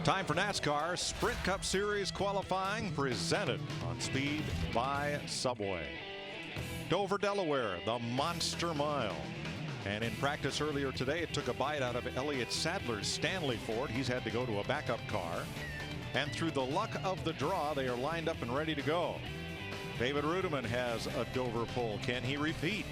Time for NASCAR Sprint Cup Series qualifying, presented on Speed by Subway. Dover, Delaware, the Monster Mile. And in practice earlier today, it took a bite out of Elliott Sadler's Stanley Ford. He's had to go to a backup car. And through the luck of the draw, they are lined up and ready to go. David Rudiman has a Dover pole. Can he repeat?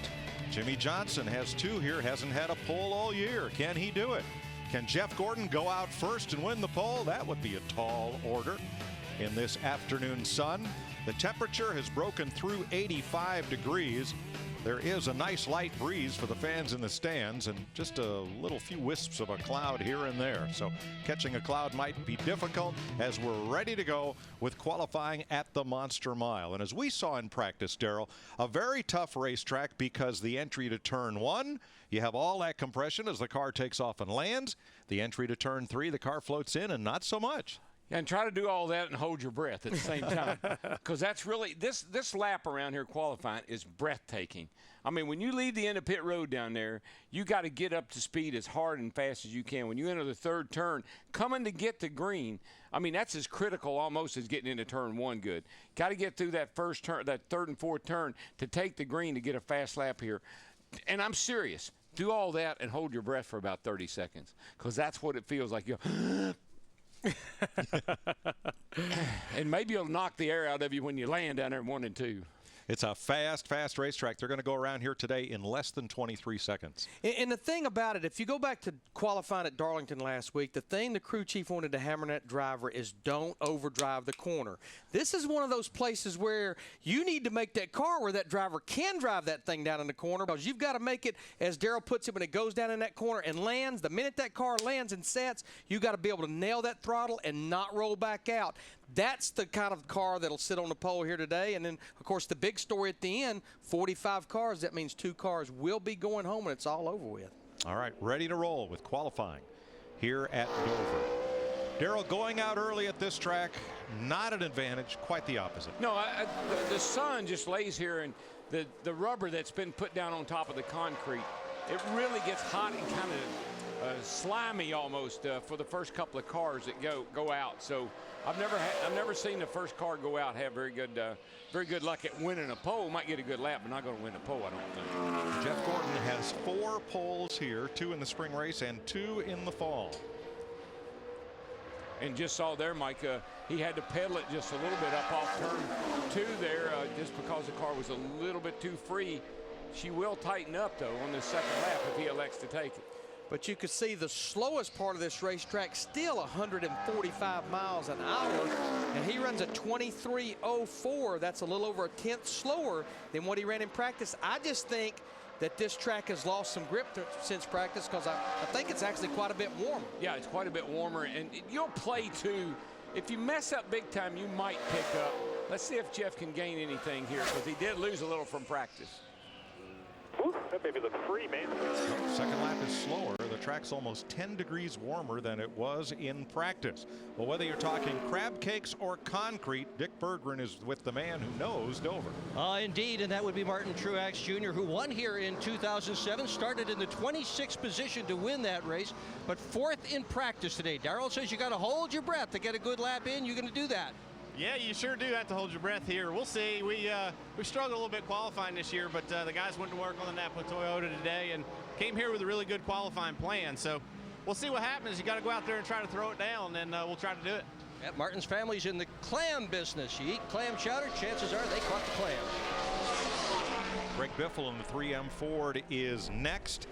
Jimmy Johnson has two here, hasn't had a pole all year. Can he do it? Can Jeff Gordon go out first and win the pole? That would be a tall order in this afternoon sun. The temperature has broken through 85 degrees. There is a nice light breeze for the fans in the stands and just a little few wisps of a cloud here and there. So catching a cloud might be difficult as we're ready to go with qualifying at the Monster Mile. And as we saw in practice, Darrell, a very tough racetrack because the entry to turn 1, you have all that compression as the car takes off and lands. The entry to turn 3, the car floats in and not so much. And try to do all that and hold your breath at the same time, because that's really this lap around here qualifying is breathtaking. I mean, when you leave the end of pit road down there, you got to get up to speed as hard and fast as you can. When you enter the third turn, coming to get the green, I mean, that's as critical almost as getting into turn 1 good. Got to get through that first turn, that third and fourth turn to take the green to get a fast lap here. And I'm serious. Do all that and hold your breath for about 30 seconds, because that's what it feels like. And maybe you'll knock the air out of you when you land down there in 1 and 2. It's a fast racetrack. They're going to go around here today in less than 23 seconds. And the thing about it, if you go back to qualifying at Darlington last week, the thing the crew chief wanted to hammer that driver is don't overdrive the corner. This is one of those places where you need to make that car where that driver can drive that thing down in the corner, because you've got to make it, as Darrell puts it, when it goes down in that corner and lands, the minute that car lands and sets, you got to be able to nail that throttle and not roll back out. That's the kind of car that'll sit on the pole here today. And then, of course, the big story at the end, 45 cars. That means 2 cars will be going home, and it's all over with. All right, ready to roll with qualifying here at Dover. Darrell, going out early at this track, not an advantage, quite the opposite. No, the sun just lays here, and the rubber that's been put down on top of the concrete, it really gets hot and kind of slimy almost for the first couple of cars that go out. So I've never seen the first car go out have very good luck at winning a pole. Might get a good lap, but not going to win a pole, I don't think. Jeff Gordon has 4 poles here, 2 in the spring race and 2 in the fall. And just saw there, Mike, he had to pedal it just a little bit up off turn 2 there, just because the car was a little bit too free. She will tighten up, though, on the second lap if he elects to take it. But you can see the slowest part of this racetrack still 145 miles an hour, and he runs a 23.04. That's a little over a tenth slower than what he ran in practice. I just think that this track has lost some grip since practice, because I think it's actually quite a bit warmer. Yeah, it's quite a bit warmer, and you'll play too. If you mess up big time, you might pick up. Let's see if Jeff can gain anything here, because he did lose a little from practice. Ooh, that baby looked free, man. Second lap is slower. The track's almost 10 degrees warmer than it was in practice. Well, whether you're talking crab cakes or concrete, Dick Berggren is with the man who knows Dover. Indeed, and that would be Martin Truex Jr., who won here in 2007, started in the 26th position to win that race, but 4th in practice today. Darrell says you got to hold your breath to get a good lap in. You're going to do that. Yeah, you sure do have to hold your breath here. We'll see. We struggled a little bit qualifying this year, but the guys went to work on the Napa Toyota today and came here with a really good qualifying plan. So we'll see what happens. You got to go out there and try to throw it down, and we'll try to do it. Yeah, Martin's family's in the clam business. You eat clam chowder, chances are they caught the clams. Greg Biffle in the 3M Ford is next.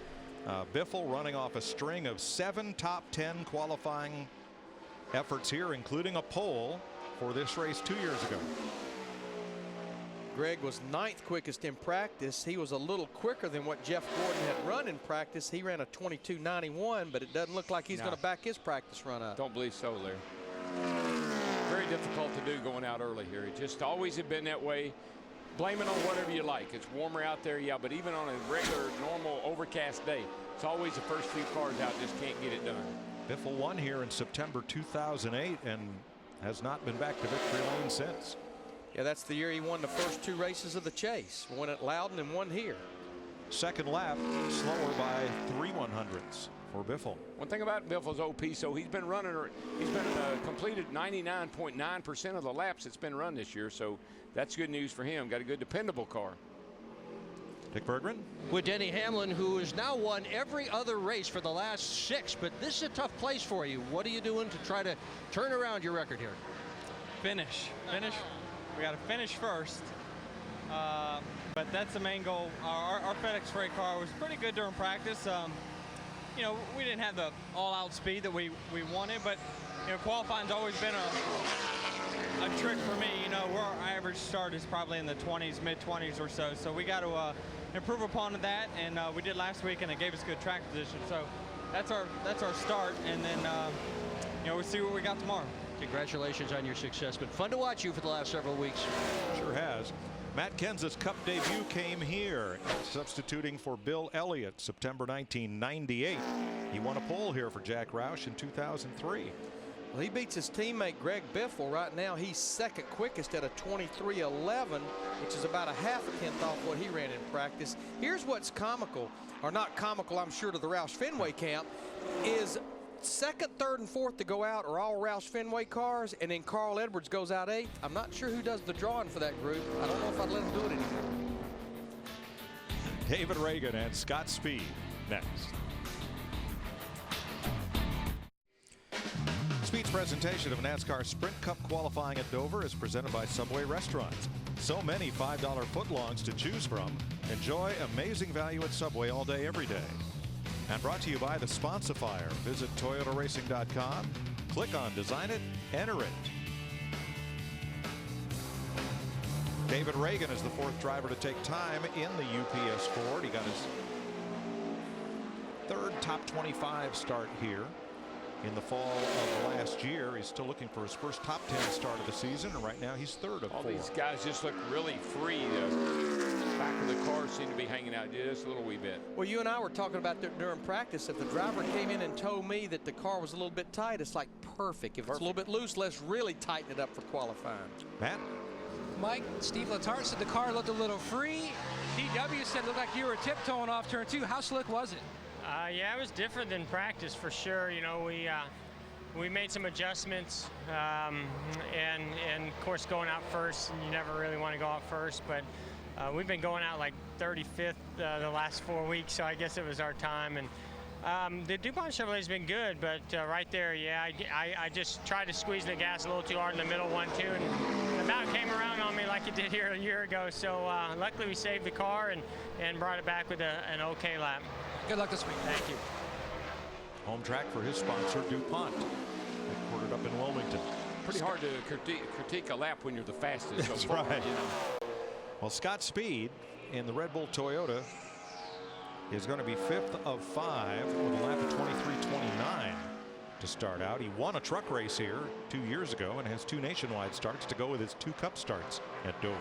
Biffle running off a string of 7 top 10 qualifying efforts here, including a pole for this race 2 years ago. Greg was 9th quickest in practice. He was a little quicker than what Jeff Gordon had run in practice. He ran a 22.91, but it doesn't look like he's going to back his practice run up. Don't believe so, Larry. Very difficult to do going out early here. It just always had been that way. Blame it on whatever you like. It's warmer out there, yeah, but even on a regular, normal, overcast day, it's always the first few cars out just can't get it done. Biffle won here in September 2008 and has not been back to victory lane since. Yeah, that's the year he won the first 2 races of the chase. Won at Loudon and won here. Second lap slower by 3/100ths for Biffle. One thing about Biffle's OP, so he's been running, completed 99.9% of the laps that's been run this year, so that's good news for him. Got a good, dependable car. Dick Bergman. With Denny Hamlin, who has now won every other race for the last 6, but this is a tough place for you. What are you doing to try to turn around your record here? Finish. We got to finish first. But that's the main goal. Our FedEx Freight car was pretty good during practice. You know, we didn't have the all-out speed that we wanted, but you know, qualifying's always been a trick for me. You know, our average start is probably in the 20s, mid-20s or so. So we got to improve upon that, and we did last week, and it gave us good track position. So that's our start, and then you know, we'll see what we got tomorrow. Congratulations on your success. Been fun to watch you for the last several weeks. Sure has. Matt Kenseth's Cup debut came here, substituting for Bill Elliott, September 1998. He won a pole here for Jack Roush in 2003. Well, he beats his teammate Greg Biffle. Right now, he's second quickest at a 23:11, which is about a half a tenth off what he ran in practice. Here's what's comical, or not comical, I'm sure, to the Roush Fenway camp, is second, third, and fourth to go out are all Roush Fenway cars, and then Carl Edwards goes out 8th. I'm not sure who does the drawing for that group. I don't know if I'd let him do it anymore. David Reagan and Scott Speed next. Speed's presentation of NASCAR Sprint Cup qualifying at Dover is presented by Subway Restaurants. So many $5 footlongs to choose from. Enjoy amazing value at Subway all day, every day. And brought to you by the Sponsifier. Visit ToyotaRacing.com, click on Design It, enter it. David Reagan is the 4th driver to take time in the UPS Ford. He got his 3rd top 25 start here in the fall of last year. He's still looking for his first top 10 start of the season, and right now he's 3rd of 4. All these guys just look really free. The back of the car seem to be hanging out just a little wee bit. Well, you and I were talking about during practice. If the driver came in and told me that the car was a little bit tight, it's like perfect. If it's a little bit loose, let's really tighten it up for qualifying. Matt? Mike, Steve Letarte said the car looked a little free. DW said it looked like you were tiptoeing off turn 2. How slick was it? Yeah, it was different than practice for sure. You know, we made some adjustments, and of course going out first, and you never really want to go out first, but we've been going out like 35th the last 4 weeks, so I guess it was our time. And the DuPont Chevrolet's been good, but right there, yeah, I just tried to squeeze the gas a little too hard in the middle one, too, and about came around on me like it did here a year ago. So luckily we saved the car and brought it back with an okay lap. Good luck this week. Thank you. Home track for his sponsor, DuPont, headquartered up in Wilmington. Pretty hard to critique a lap when you're the fastest. That's so far, right. you know. Well, Scott Speed in the Red Bull Toyota is going to be 5th of 5 with a lap of 23:29 to start out. He won a truck race here 2 years ago and has 2 nationwide starts to go with his 2 Cup starts at Dover.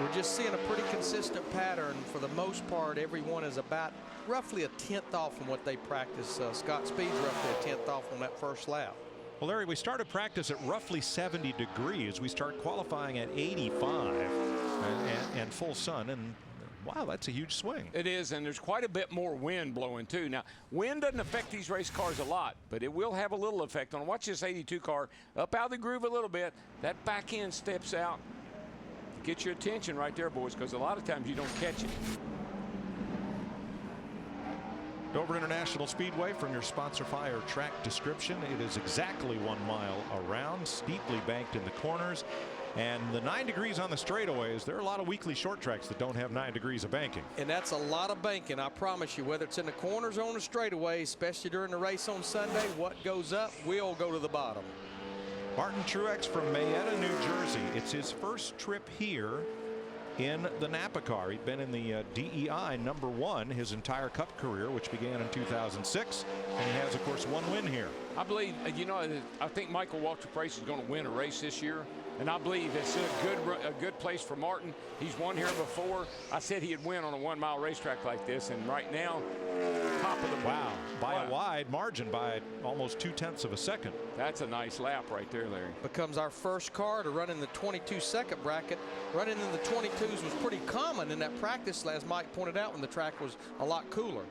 We're just seeing a pretty consistent pattern. For the most part, everyone is about roughly a tenth off from what they practice. Scott Speed's roughly a tenth off on that first lap. Well, Larry, we started practice at roughly 70 degrees. We start qualifying at 85 and full sun, and wow, that's a huge swing. It is, and there's quite a bit more wind blowing too. Now, wind doesn't affect these race cars a lot, but it will have a little effect on them. Watch this 82 car up out of the groove a little bit. That back end steps out. Get your attention right there, boys, because a lot of times you don't catch it. Dover International Speedway, from your Sponsifier track description, it is exactly 1 mile around, steeply banked in the corners, and the 9 degrees on the straightaways. There are a lot of weekly short tracks that don't have 9 degrees of banking. And that's a lot of banking, I promise you, whether it's in the corners or on the straightaway, especially during the race on Sunday. What goes up will go to the bottom. Martin Truex from Mayetta, New Jersey. It's his first trip here in the Napa car. He'd been in the DEI #1 his entire Cup career, which began in 2006, and he has, of course, 1 win here. I believe, you know, I think Michael Waltrip Race is going to win a race this year, and I believe it's a good place for Martin. He's won here before. I said he'd win on a 1 mile racetrack like this, and right now, top of the wow, by a wide margin, by almost 2/10 of a second. That's a nice lap right there, Larry. Becomes our first car to run in the 22-second bracket. Running in the 22s was pretty common in that practice, as Mike pointed out, when the track was a lot cooler.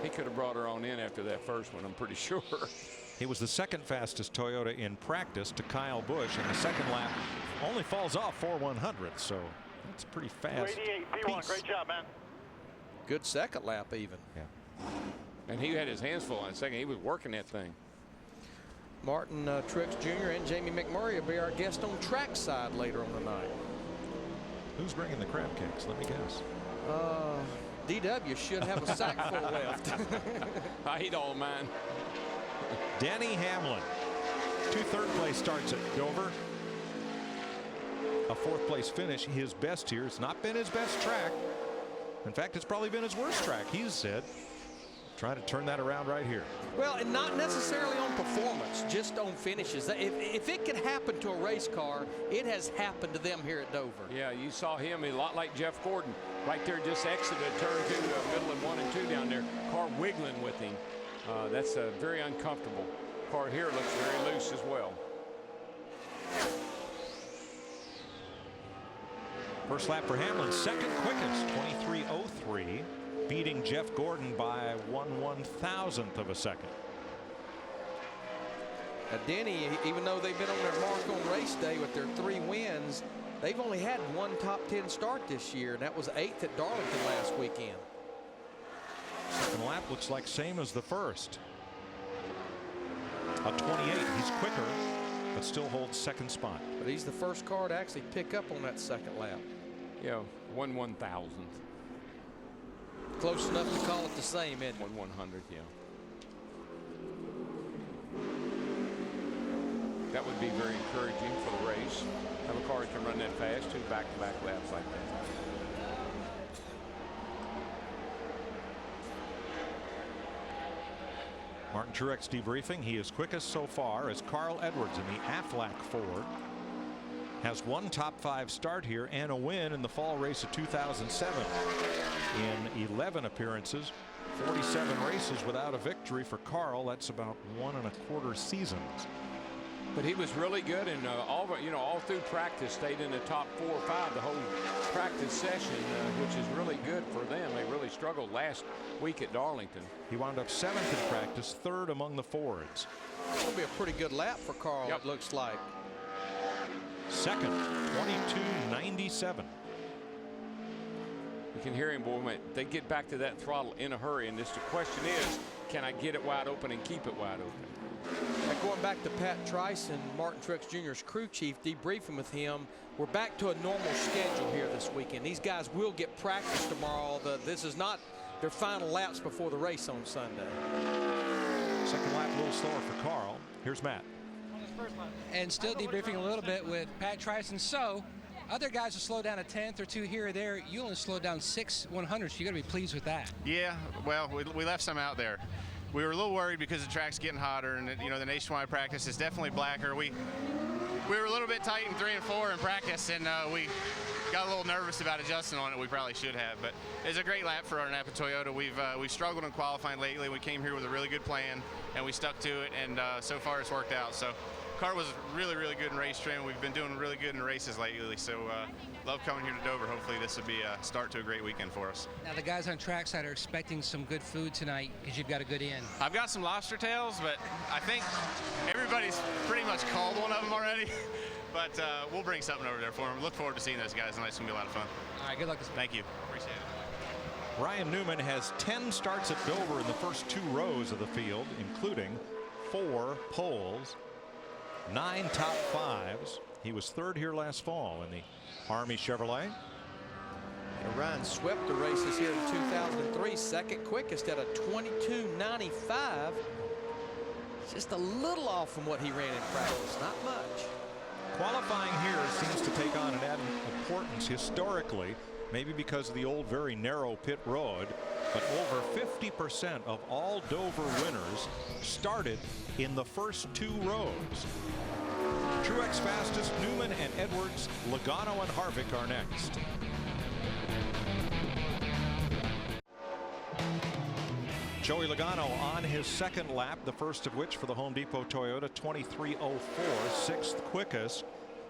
He could have brought her on in after that first one, I'm pretty sure. He was the second fastest Toyota in practice to Kyle Busch, and the second lap only falls off 4/100, so that's pretty fast. 88, P1, great job, man. Good second lap even. Yeah. And he had his hands full on the second. He was working that thing. Martin Truex Jr. and Jamie McMurray will be our guest on trackside later on the night. Who's bringing the crab cakes? Let me guess. DW should have a sack full left. I eat all mine. Denny Hamlin, 2 third-place starts at Dover. A 4th place finish, his best here. It's not been his best track. In fact, it's probably been his worst track, he's said. Trying to turn that around right here. Well, and not necessarily on performance, just on finishes. If it could happen to a race car, it has happened to them here at Dover. Yeah, you saw him a lot like Jeff Gordon. Right there, just exited turn 2, middle and 1 and 2 down there. Car wiggling with him. That's very uncomfortable. Car here looks very loose as well. First lap for Hamlin, second quickest, 23:03. Beating Jeff Gordon by 1/1000th of a second. Denny, even though they've been on their mark on race day with their 3 wins, they've only had 1 top 10 start this year, and that was 8th at Darlington last weekend. Second lap looks like same as the first. A 28. He's quicker, but still holds second spot. But he's the first car to actually pick up on that second lap. Yeah, 1/1000th. Close enough to call it the same, isn't it? 1/100th, yeah. That would be very encouraging for the race. Have a car that can run that fast, 2 back-to-back laps like that. Martin Truex debriefing. He is quickest so far as Carl Edwards in the Aflac Ford. Has 1 top 5 start here and a win in the fall race of 2007. In 11 appearances, 47 races without a victory for Carl. That's about 1 1/4 seasons. But he was really good, and all through practice stayed in the top 4 or 5 the whole practice session, which is really good for them. They really struggled last week at Darlington. He wound up 7th in practice, 3rd among the Fords. It's going to be a pretty good lap for Carl, Yep. it looks like. Second, 22:97. You can hear him, boy. They get back to that throttle in a hurry, and the question is, can I get it wide open and keep it wide open? Now going back to Pat Trice and Martin Truex Jr.'s crew chief, debriefing with him, we're back to a normal schedule here this weekend. These guys will get practice tomorrow. This is not their final laps before the race on Sunday. Second lap a little slower for Carl. Here's Matt. And still debriefing a little bit with Pat Trice. And so other guys will slow down a 10th or 2 here or there. You only slowed down 6/100, so you got to be pleased with that. Yeah, well, we left some out there. We were a little worried because the track's getting hotter, and the nationwide practice is definitely blacker. We were a little bit tight in 3 and 4 in practice, and we got a little nervous about adjusting on it. We probably should have, but it's a great lap for our Napa Toyota. We've struggled in qualifying lately. We came here with a really good plan, and we stuck to it, and so far it's worked out. So car was really, really good in race trim. We've been doing really good in races lately, so love coming here to Dover. Hopefully this will be a start to a great weekend for us. Now the guys on trackside are expecting some good food tonight because you've got a good in. I've got some lobster tails, but I think everybody's pretty much called one of them already. But we'll bring something over there for them. Look forward to seeing those guys tonight. It's going to be a lot of fun. All right, good luck. Thank you. Appreciate it. Ryan Newman has 10 starts at Dover in the first 2 rows of the field, including 4 poles, 9 top 5s. He was 3rd here last fall in the Army Chevrolet. And Ryan swept the races here in 2003, second quickest at a 22:95. Just a little off from what he ran in practice, not much. Qualifying here seems to take on an added importance historically, maybe because of the old very narrow pit road, but over 50% of all Dover winners started in the first 2 rows. Truex fastest, Newman and Edwards, Logano and Harvick are next. Joey Logano on his second lap, the first of which for the Home Depot Toyota, 23:04, 6th quickest.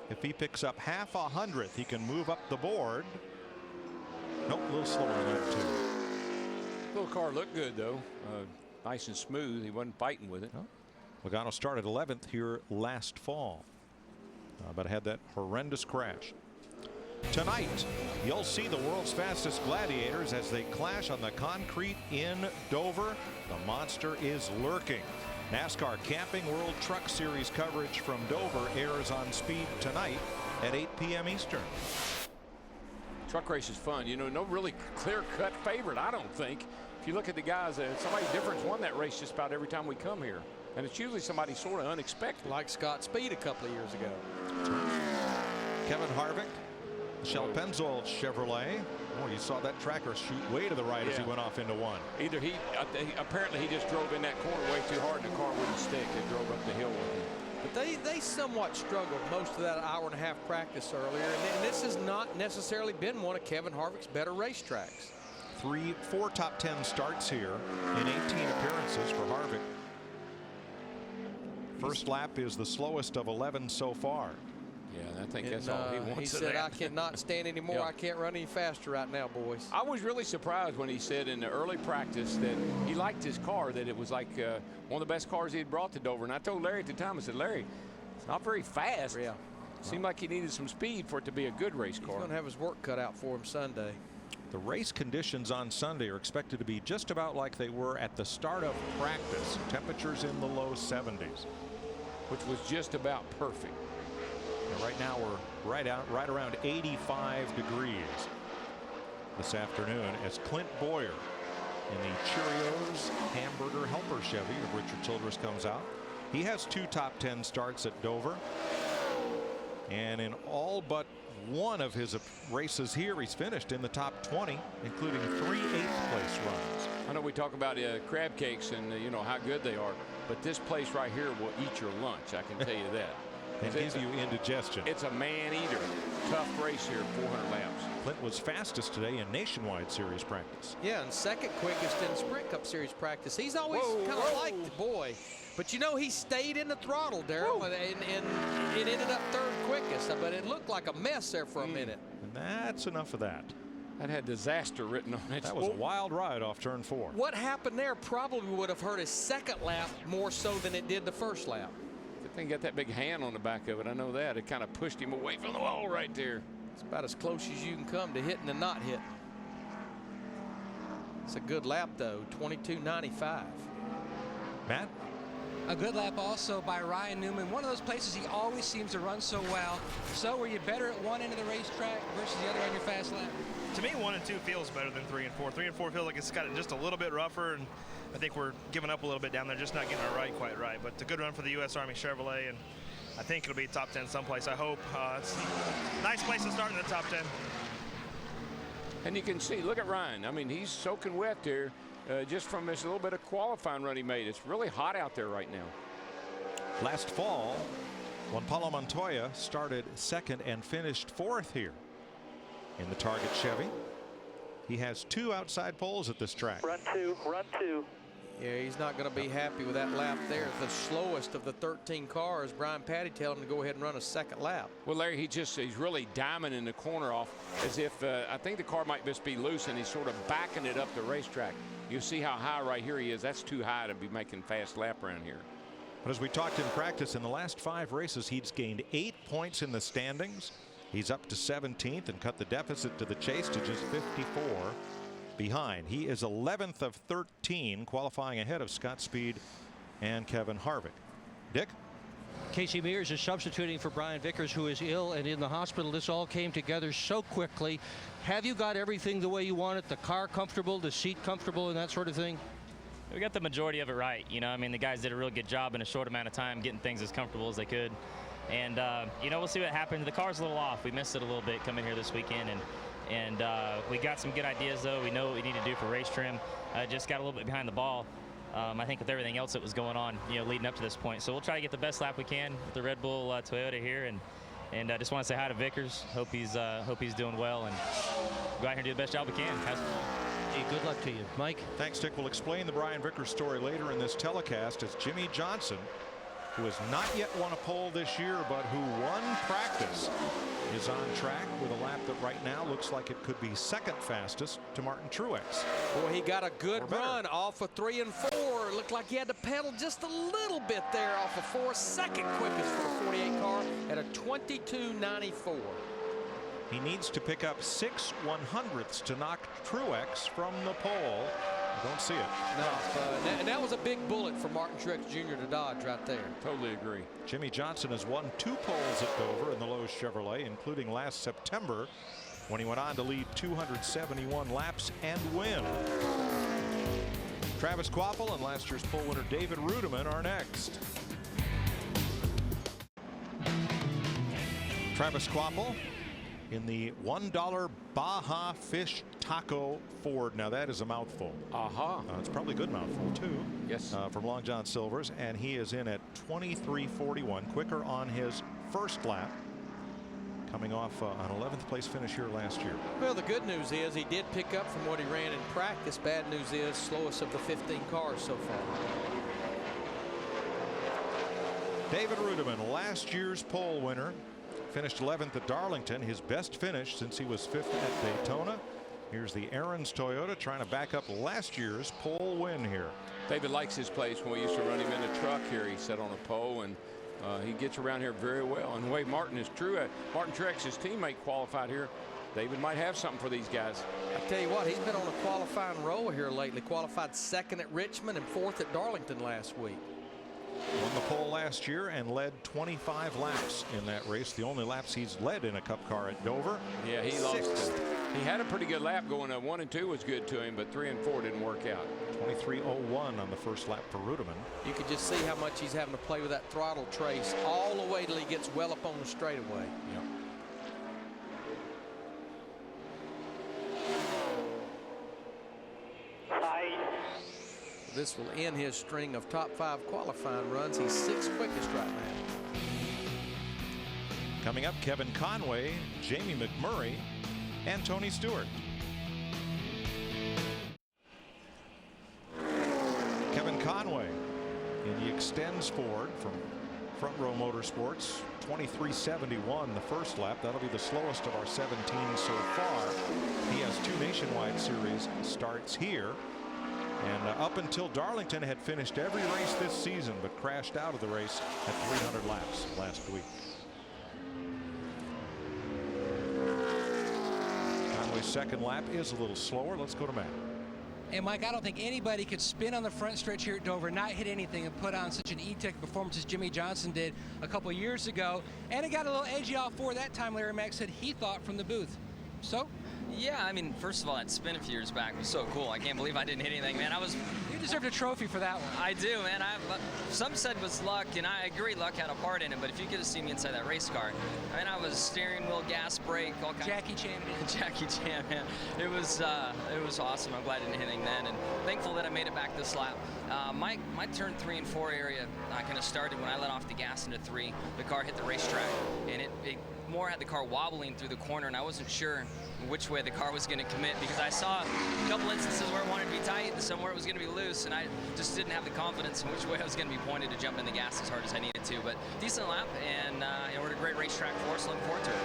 If he picks up half a hundredth, he can move up the board. Nope, a little slower than that too. Little car looked good, though. Nice and smooth. He wasn't fighting with it. Oh. Logano started 11th here last fall, but had that horrendous crash. Tonight, you'll see the world's fastest gladiators as they clash on the concrete in Dover. The monster is lurking. NASCAR Camping World Truck Series coverage from Dover airs on Speed tonight at 8 p.m. Eastern. Truck race is fun. You know, no really clear-cut favorite, I don't think. If you look at the guys, somebody different's won that race just about every time we come here. And it's usually somebody sort of unexpected. Like Scott Speed a couple of years ago. Kevin Harvick, Michelle Pennzoil Chevrolet. Oh, you saw that tracker shoot way to the right as he went off into one. Either apparently he just drove in that corner way too hard and the car wouldn't stick. They drove up the hill with him. But they somewhat struggled most of that hour-and-a-half practice earlier, and this has not necessarily been one of Kevin Harvick's better racetracks. 4 top 10 starts here in 18 appearances for Harvick. First lap is the slowest of 11 so far. Yeah, I think that's all he wants. He said, I cannot stand anymore. I can't run any faster right now, boys. I was really surprised when he said in the early practice that he liked his car, that it was like one of the best cars he had brought to Dover. And I told Larry at the time, I said, Larry, it's not very fast. Yeah. Seemed like he needed some speed for it to be a good race car. He's going to have his work cut out for him Sunday. The race conditions on Sunday are expected to be just about like they were at the start of practice. Temperatures in the low 70s. Which was just about perfect. And right now we're right around 85 degrees this afternoon as Clint Boyer in the Cheerios Hamburger Helper Chevy of Richard Childress comes out. He has 2 top 10 starts at Dover. And in all but one of his races here, he's finished in the top 20, including 3 eighth-place runs. I know we talk about crab cakes and you know how good they are, but this place right here will eat your lunch. I can tell you that. And give you indigestion. It's a man-eater. Tough race here, 400 laps. Clint was fastest today in Nationwide Series practice. Yeah, and second quickest in Sprint Cup Series practice. He's always kind of liked the boy. But, you know, he stayed in the throttle, Darrell, and it ended up third quickest. But it looked like a mess there for a minute. And that's enough of that. That had disaster written on it. That was a wild ride off turn 4. What happened there probably would have hurt his second lap more so than it did the first lap. Good thing he got that big hand on the back of it. I know that. It kind of pushed him away from the wall right there. It's about as close as you can come to hitting and not hitting. It's a good lap, though, 22.95. Matt? A good lap also by Ryan Newman. One of those places he always seems to run so well. So were you better at one end of the racetrack versus the other on your fast lap? To me, 1 and 2 feels better than 3 and 4. 3 and 4 feel like it's got it just a little bit rougher, and I think we're giving up a little bit down there, just not getting it quite right. But it's a good run for the U.S. Army Chevrolet, and I think it'll be top 10 someplace. I hope. It's a nice place to start in the top 10. And you can see, look at Ryan. I mean, he's soaking wet there just from this little bit of qualifying run he made. It's really hot out there right now. Last fall, Juan Pablo Montoya started second and finished 4th here in the Target Chevy. He has 2 outside poles at this track. Run 2, run 2. Yeah, he's not going to be happy with that lap there. The slowest of the 13 cars. Brian Patty telling him to go ahead and run a second lap. Well, Larry, he's really diamonding the corner off as if I think the car might just be loose, and he's sort of backing it up the racetrack. You see how high right here he is. That's too high to be making fast lap around here. But as we talked in practice, in the last 5 races, he's gained 8 points in the standings. He's up to 17th and cut the deficit to the chase to just 54 behind. He is 11th of 13, qualifying ahead of Scott Speed and Kevin Harvick. Dick? Casey Mears is substituting for Brian Vickers, who is ill and in the hospital. This all came together so quickly. Have you got everything the way you want it? The car comfortable, the seat comfortable, and that sort of thing? We got the majority of it right. You know, I mean, the guys did a real good job in a short amount of time getting things as comfortable as they could. And, you know, we'll see what happens. The car's a little off. We missed it a little bit coming here this weekend. And we got some good ideas, though. We know what we need to do for race trim. Just got a little bit behind the ball, I think, with everything else that was going on, you know, leading up to this point. So we'll try to get the best lap we can with the Red Bull Toyota here. And I just want to say hi to Vickers. Hope he's doing well. And go out here and do the best job we can. Have some fun. Hey, good luck to you. Mike? Thanks, Dick. We'll explain the Brian Vickers story later in this telecast as Jimmy Johnson, who has not yet won a pole this year, but who won practice is on track with a lap that right now looks like it could be second fastest to Martin Truex. Boy, he got a good run off of 3 and 4. It looked like he had to pedal just a little bit there off of 4. Second quickest for the 48 car at a 22.94. He needs to pick up 6 100ths to knock Truex from the pole. I don't see it. No, and that was a big bullet for Martin Truex Jr. to dodge right there. Totally agree. Jimmy Johnson has won 2 poles at Dover in the Lowe's Chevrolet, including last September when he went on to lead 271 laps and win. Travis Kvapil and last year's pole winner David Rudiman are next. Travis Kvapil in the $1 Baja Fish Taco Ford. Now that is a mouthful. It's probably a good mouthful too. Yes. From Long John Silver's, and he is in at 23:41, quicker on his first lap, coming off an 11th place finish here last year. Well, the good news is he did pick up from what he ran in practice. Bad news is slowest of the 15 cars so far. David Rudiman, last year's pole winner, finished 11th at Darlington, his best finish since he was 5th at Daytona. Here's the Aaron's Toyota trying to back up last year's pole win here. David likes his place. When we used to run him in a truck here, he sat on a pole, and he gets around here very well. And the way Martin Truex's teammate qualified here, David might have something for these guys. I tell you what, he's been on a qualifying roll here lately. Qualified 2nd at Richmond and 4th at Darlington last week. Won the pole last year and led 25 laps in that race. The only laps he's led in a Cup car at Dover. Yeah, he lost it. He had a pretty good lap going. 1 and 2 was good to him, but 3 and 4 didn't work out. 23:01 on the first lap for Rudiman. You could just see how much he's having to play with that throttle trace all the way till he gets well up on the straightaway. Yep. This will end his string of top 5 qualifying runs. He's 6th quickest right now. Coming up, Kevin Conway, Jamie McMurray, and Tony Stewart. Kevin Conway in the Extends Ford from Front Row Motorsports, 23:71 the first lap. That'll be the slowest of our 17 so far. He has 2 Nationwide Series starts here. And up until Darlington had finished every race this season, but crashed out of the race at 300 laps last week. Conway's second lap is a little slower. Let's go to Matt. And Mike, I don't think anybody could spin on the front stretch here at Dover, not hit anything, and put on such an E-Tech performance as Jimmy Johnson did a couple years ago. And it got a little edgy off for that time, Larry Mack said he thought from the booth. So? Yeah, I mean, first of all, that spin a few years back was so cool. I can't believe I didn't hit anything, man. You deserved a trophy for that one. I do, man. Some said it was luck, and I agree luck had a part in it, but if you could have seen me inside that race car, I mean, I was steering wheel, gas, brake, all kinds. Jackie Chan. Jackie Chan, man. It was awesome. I'm glad I didn't hit anything then, and thankful that I made it back this lap. My turn 3 and 4 area kind of started when I let off the gas into 3. The car hit the racetrack, and it more had the car wobbling through the corner, and I wasn't sure which way the car was going to commit because I saw a couple instances where it wanted to be tight and somewhere it was going to be loose, and I just didn't have the confidence in which way I was going to be pointed to jump in the gas as hard as I needed to. But decent lap, and we're at a great racetrack for us. Looking forward to it.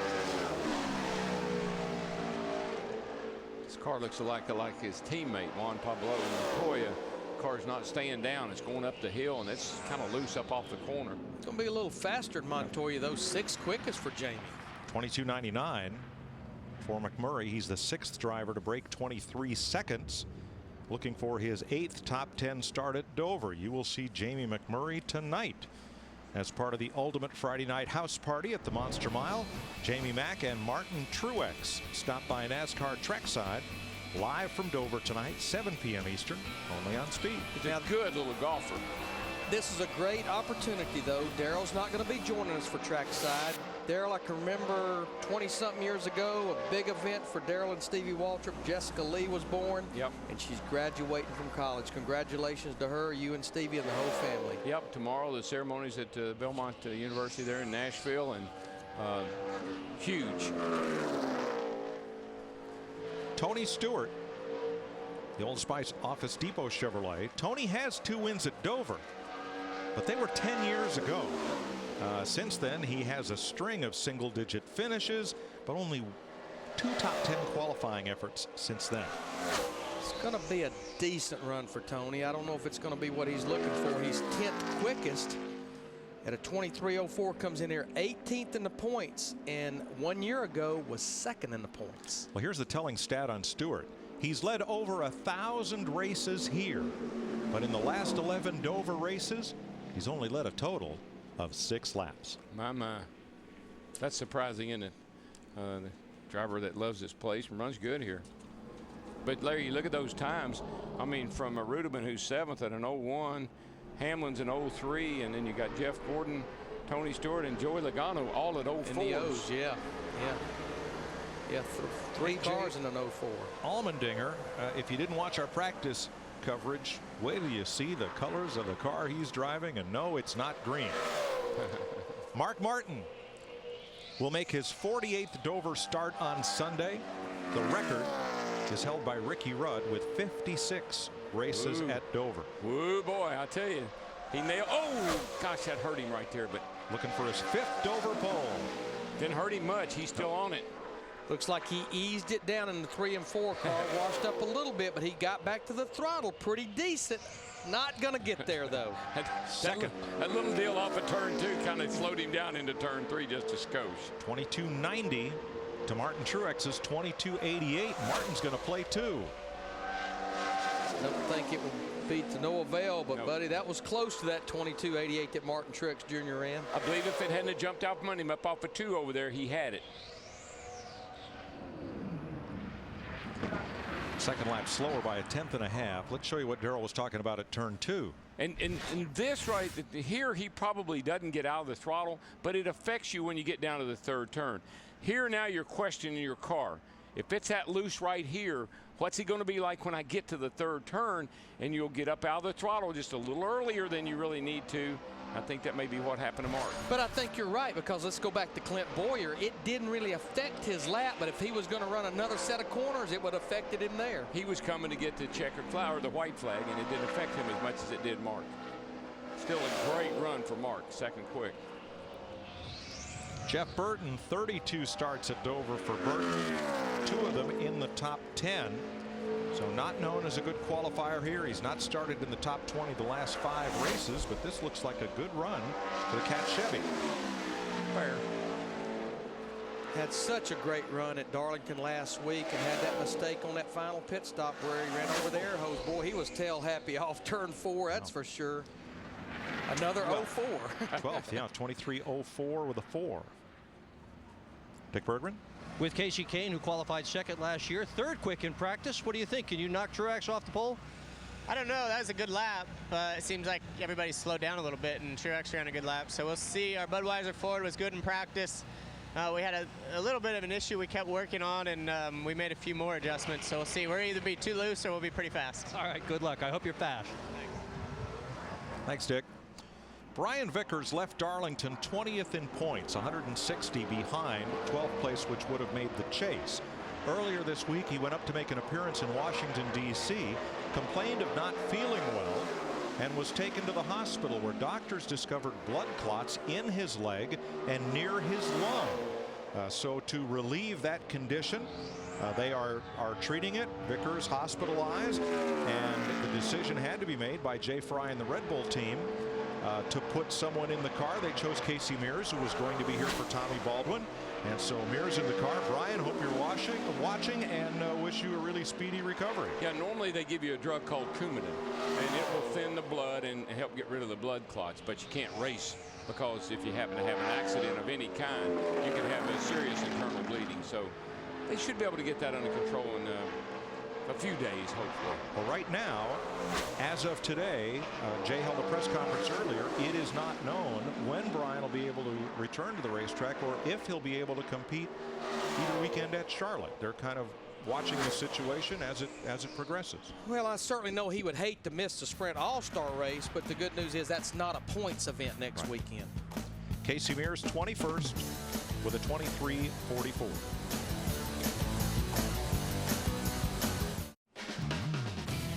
This car looks like his teammate Juan Pablo in Montoya. Car's not staying down. It's going up the hill, and it's kind of loose up off the corner. It's going to be a little faster than Montoya, though. 6th quickest for Jamie. 22:99 for McMurray. He's the 6th driver to break 23 seconds. Looking for his 8th top 10 start at Dover. You will see Jamie McMurray tonight as part of the Ultimate Friday Night House Party at the Monster Mile. Jamie Mack and Martin Truex stop by NASCAR trackside. Live from Dover tonight, 7 p.m. Eastern, only on Speed. He's a good little golfer. This is a great opportunity, though. Daryl's not going to be joining us for trackside. Daryl, I can remember 20-something years ago, a big event for Daryl and Stevie Waltrip. Jessica Lee was born. Yep. And she's graduating from college. Congratulations to her, you and Stevie, and the whole family. Yep. Tomorrow, the ceremony's at Belmont University there in Nashville, and huge. Tony Stewart, the Old Spice Office Depot Chevrolet. Tony has 2 wins at Dover. but they were 10 years ago. Since then, he has a string of single-digit finishes, but only 2 top 10 qualifying efforts since then. It's going to be a decent run for Tony. I don't know if it's going to be what he's looking for. He's 10th quickest at a 23:04, comes in here 18th in the points, and 1 year ago was 2nd in the points. Well, here's the telling stat on Stewart. He's led over 1,000 races here, but in the last 11 Dover races, he's only led a total of 6 laps. My. That's surprising, isn't it? The driver that loves this place and runs good here. But Larry, you look at those times. I mean, from a Ruderman who's 7th at an 01, Hamlin's an 03, and then you got Jeff Gordon, Tony Stewart, and Joey Logano all at 04s. In the O's, yeah. Yeah, 3 cars in an 04. Allmendinger, if you didn't watch our practice coverage, wait till you see the colors of the car he's driving, and no, it's not green. Mark Martin will make his 48th Dover start on Sunday. The record is held by Ricky Rudd with 56 races at Dover. Woo, boy, I tell you, he nailed. Oh, gosh, that hurt him right there. But looking for his 5th Dover pole. Didn't hurt him much. He's still on it. Looks like he eased it down in the 3 and 4 car, washed up a little bit, but he got back to the throttle pretty decent. Not going to get there, though. That little deal off of turn 2 kind of slowed him down into turn 3 just a skosh. 22.90 to Martin Truex's 22.88. Martin's going to play 2. Don't think it will be to no avail, but buddy, that was close to that 22.88 that Martin Truex Jr. ran. I believe if it hadn't jumped out from him up off of 2 over there, he had it. Second lap slower by 1/10.5. Let's show you what Darrell was talking about at turn 2. And this right here, he probably doesn't get out of the throttle, but it affects you when you get down to the 3rd turn. Here now you're questioning your car. If it's that loose right here, what's he going to be like when I get to the 3rd turn? And you'll get up out of the throttle just a little earlier than you really need to. I think that may be what happened to Mark. But I think you're right, because let's go back to Clint Boyer. It didn't really affect his lap, but if he was going to run another set of corners, it would have affected him there. He was coming to get the checkered flag or the white flag, and it didn't affect him as much as it did Mark. Still a great run for Mark, 2nd quick. Jeff Burton, 32 starts at Dover for Burton, 2 of them in the top 10. So not known as a good qualifier here. He's not started in the top 20 the last 5 races, but this looks like a good run for the Cat Chevy. Fair. Had such a great run at Darlington last week and had that mistake on that final pit stop where he ran over the air hose. Boy, he was tail happy off turn 4, that's for sure. Another 04. 12th, yeah, 23.04 with a 4. Dick Bergman? With Casey Kane, who qualified 2nd last year, 3rd quick in practice. What do you think? Can you knock Truex off the pole? I don't know. That was a good lap, but it seems like everybody slowed down a little bit, and Truex ran a good lap. So we'll see. Our Budweiser Ford was good in practice. We had a little bit of an issue we kept working on, and we made a few more adjustments. So we'll see. We'll either be too loose or we'll be pretty fast. All right, good luck. I hope you're fast. Thanks, Dick. Brian Vickers left Darlington 20th in points, 160 behind 12th place, which would have made the chase. Earlier this week, he went up to make an appearance in Washington, D.C., complained of not feeling well, and was taken to the hospital, where doctors discovered blood clots in his leg and near his lung. So to relieve that condition, they are treating it. Vickers hospitalized, and the decision had to be made by Jay Fry and the Red Bull team to put someone in the car. They chose Casey Mears, who was going to be here for Tommy Baldwin. And so Mears in the car. Brian, hope you're watching, and wish you a really speedy recovery. Yeah, normally they give you a drug called Coumadin, and it will thin the blood and help get rid of the blood clots, but you can't race, because if you happen to have an accident of any kind, you can have a serious internal bleeding. So they should be able to get that under control in a few days, hopefully. Well, right now, as of today, Jay held a press conference earlier. It is not known when Brian will be able to return to the racetrack, or if he'll be able to compete either weekend at Charlotte. They're kind of watching the situation as it progresses. Well, I certainly know he would hate to miss the Sprint All-Star race, but the good news is that's not a points event next weekend. Casey Mears 21st with a 23.44.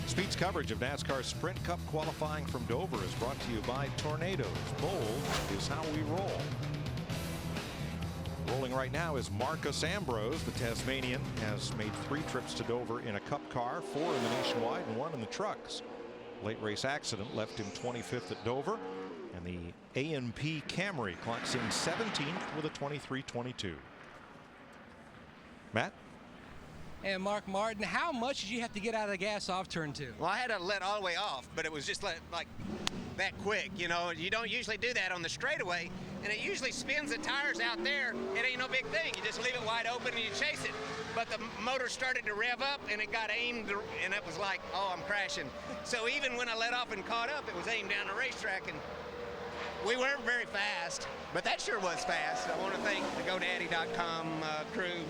Speed Tonight's coverage of NASCAR Sprint Cup qualifying from Dover is brought to you by Tornadoes. Bold is how we roll. Rolling right now is Marcus Ambrose. The Tasmanian has made 3 trips to Dover in a Cup car, 4 in the Nationwide and 1 in the trucks. Late race accident left him 25th at Dover, and the A&P Camry clocks in 17th with a 23.22. Matt? And Mark Martin, how much did you have to get out of the gas off turn 2? Well, I had to let all the way off, but it was just like that quick. You know, you don't usually do that on the straightaway, and it usually spins the tires out there. It ain't no big thing. You just leave it wide open and you chase it. But the motor started to rev up, and it got aimed, and it was like, oh, I'm crashing. So even when I let off and caught up, it was aimed down the racetrack, and we weren't very fast, but that sure was fast. I want to thank the GoDaddy.com crew,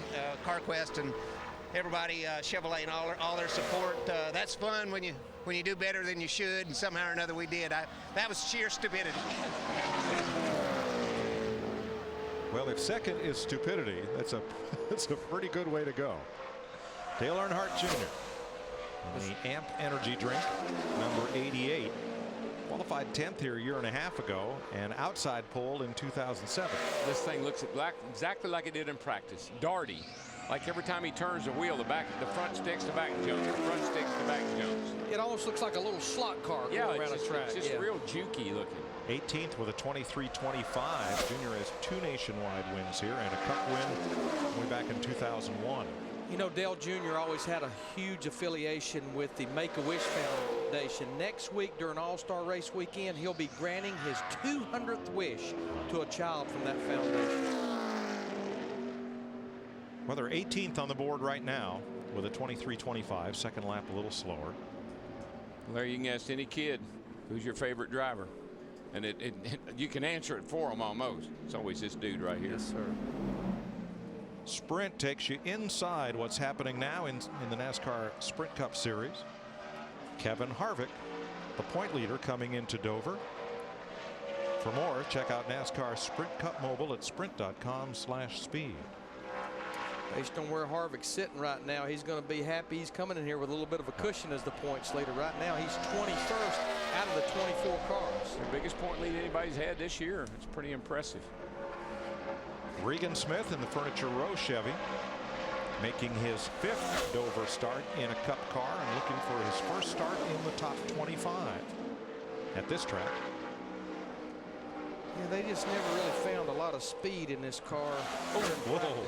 CarQuest, and everybody, Chevrolet, and all their support. That's fun when you do better than you should, and somehow or another we did. That was sheer stupidity. Well, if second is stupidity, that's a pretty good way to go. Dale Earnhardt Jr. The AMP energy drink, number 88. Qualified 10th here a year and a half ago, and outside pole in 2007. This thing looks exactly like it did in practice. Darty. Like every time he turns the wheel, the front sticks, the back jumps, the front sticks, the back jumps. It almost looks like a little slot car going around the track. It's just real jukey looking. 18th with a 23.25. Junior has 2 nationwide wins here and a Cup win way back in 2001. You know, Dale Jr. always had a huge affiliation with the Make-A-Wish Foundation. Next week during All-Star Race Weekend, he'll be granting his 200th wish to a child from that foundation. Well, they're 18th on the board right now with a 23.25. Second lap a little slower. Larry, you can ask any kid, who's your favorite driver? And you can answer it for them almost. It's always this dude right here. Yes, sir. Sprint takes you inside what's happening now in the NASCAR Sprint Cup Series. Kevin Harvick, the point leader, coming into Dover. For more, check out NASCAR Sprint Cup Mobile at sprint.com/speed. Based on where Harvick's sitting right now, he's going to be happy. He's coming in here with a little bit of a cushion as the points leader. Right now, he's 21st out of the 24 cars. The biggest point lead anybody's had this year. It's pretty impressive. Regan Smith in the Furniture Row Chevy, making his 5th Dover start in a Cup car and looking for his first start in the top 25 at this track. Yeah, they just never really found a lot of speed in this car. Whoa.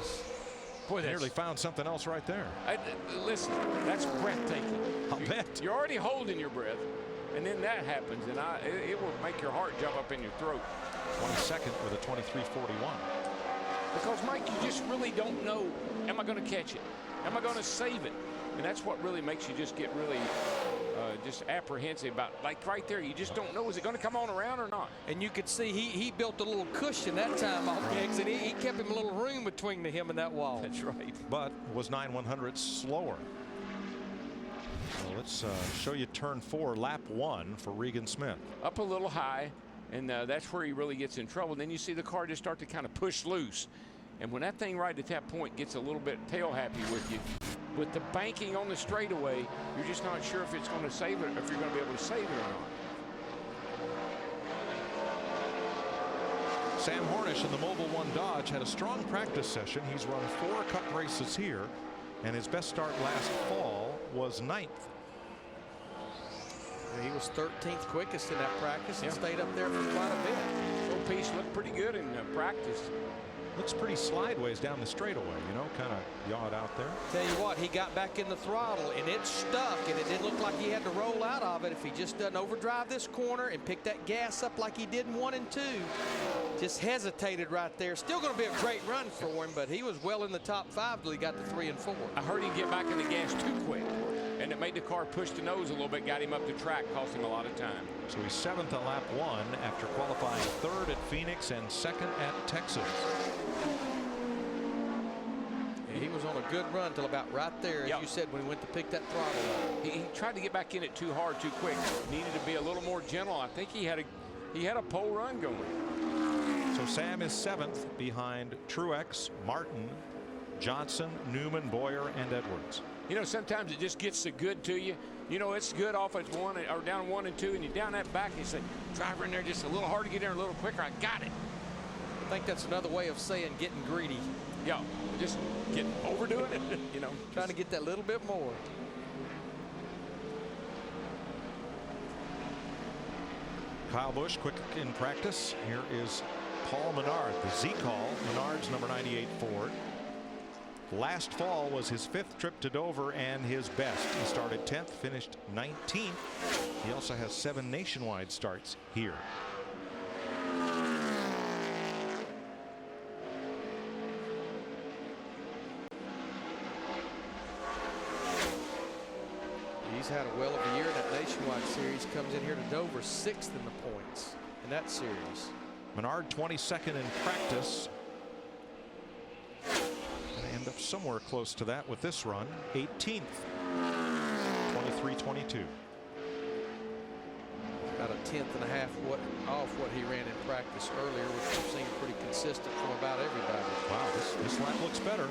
Boy, they nearly found something else right there. Listen, that's breathtaking. I'll bet. You're already holding your breath, and then that happens, and it will make your heart jump up in your throat. 22nd with a 23.41. Because, Mike, you just really don't know, am I going to catch it? Am I going to save it? And that's what really makes you just get really just apprehensive about, like right there, you just don't know, is it going to come on around or not? And you could see he built a little cushion that time on the exit. He kept him a little room between him and that wall. That's right. But was 9/100 slower. So let's show you turn 4, lap 1 for Regan Smith. Up a little high, and that's where he really gets in trouble. Then you see the car just start to kind of push loose. And when that thing right at that point gets a little bit tail happy with you, with the banking on the straightaway, you're just not sure if it's going to save it, or if you're going to be able to save it or not. Sam Hornish in the Mobile One Dodge had a strong practice session. He's run 4 Cup races here, and his best start last fall was 9th. He was 13th quickest in that practice and stayed up there for quite a bit. Little piece looked pretty good in practice. Looks pretty slideways down the straightaway, you know, kind of yawed out there. Tell you what, he got back in the throttle and it stuck, and it didn't look like he had to roll out of it if he just doesn't overdrive this corner and pick that gas up like he did in 1 and 2. Just hesitated right there. Still going to be a great run for him, but he was well in the top 5 till he got to 3 and 4. I heard him get back in the gas too quick, and it made the car push the nose a little bit, got him up the track, cost him a lot of time. So he's 7th on lap 1 after qualifying 3rd at Phoenix and 2nd at Texas. He was on a good run till about right there, as you said, when he went to pick that throttle up. He tried to get back in it too hard, too quick. Needed to be a little more gentle. I think he had a pole run going. So Sam is 7th behind Truex, Martin, Johnson, Newman, Boyer, and Edwards. You know, sometimes it just gets so good to you. You know, it's good off at 1 or down 1 and 2, and you're down that back, and you say, driver in there just a little hard to get in, a little quicker. I got it. I think that's another way of saying getting greedy. Yeah, just overdoing it. You know, trying to get that little bit more. Kyle Busch quick in practice. Here is Paul Menard, the Z call. Menard's number 98 Ford. Last fall was his 5th trip to Dover and his best. He started 10th, finished 19th. He also has 7 nationwide starts here. He's had a well of a year in that nationwide series. Comes in here to Dover 6th in the points in that series. Menard 22nd in practice. Gonna end up somewhere close to that with this run. 18th. 23-22. About a 10th and a half off what he ran in practice earlier, which we've seen pretty consistent from about everybody. Wow, this lap looks better.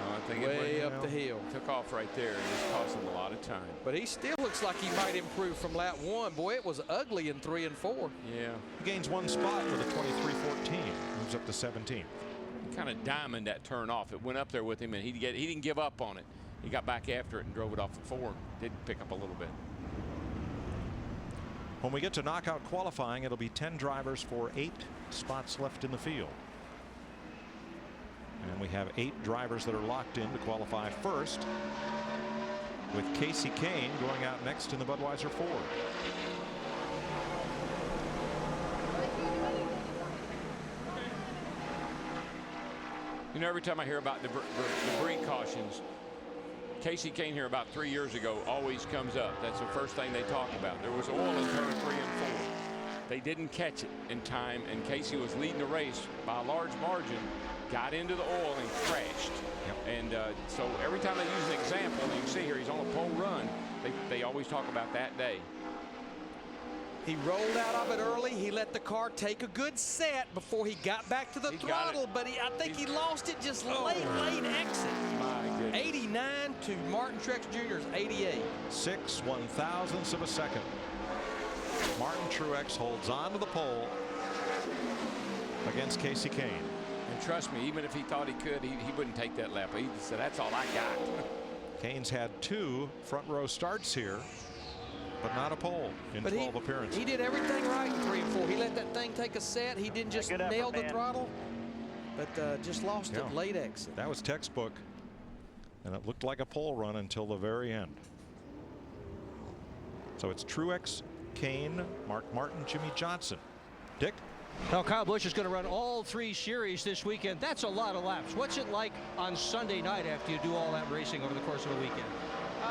I think way it up the hill. Took off right there, and it's cost him a lot of time. But he still looks like he might improve from lap 1. Boy, it was ugly in 3 and 4. Yeah. He gains 1 spot with a 23-14. Moves up to 17th. He kind of diamond that turn off. It went up there with him, and he didn't give up on it. He got back after it and drove it off the 4. Did pick up a little bit. When we get to knockout qualifying, it'll be 10 drivers for 8 spots left in the field. And we have 8 drivers that are locked in to qualify first, with Casey Kane going out next in the Budweiser Ford. You know, every time I hear about the debris cautions, Casey Kane here about 3 years ago always comes up. That's the first thing they talk about. There was oil in turn 3 and 4. They didn't catch it in time, and Casey was leading the race by a large margin, got into the oil and crashed. Yep. And so every time they use an example, and you can see here he's on a pole run, they always talk about that day. He rolled out of it early. He let the car take a good set before he got back to the throttle, but I think he lost it just late exit. My goodness. 89 to Martin Truex Jr.'s 88. 6 1/1000ths of a second. Martin Truex holds on to the pole against Casey Kane. And trust me, even if he thought he could, he wouldn't take that lap. He just said, that's all I got. Kane's had 2 front row starts here, but not a pole in 12 appearances. He did everything right in 3 and 4. He let that thing take a set. He didn't just nail the throttle, but just lost it late exit. That was textbook, and it looked like a pole run until the very end. So it's Truex, Kane, Mark Martin, Jimmy Johnson. Dick? Now, Kyle Busch is going to run all 3 series this weekend. That's a lot of laps. What's it like on Sunday night after you do all that racing over the course of a weekend?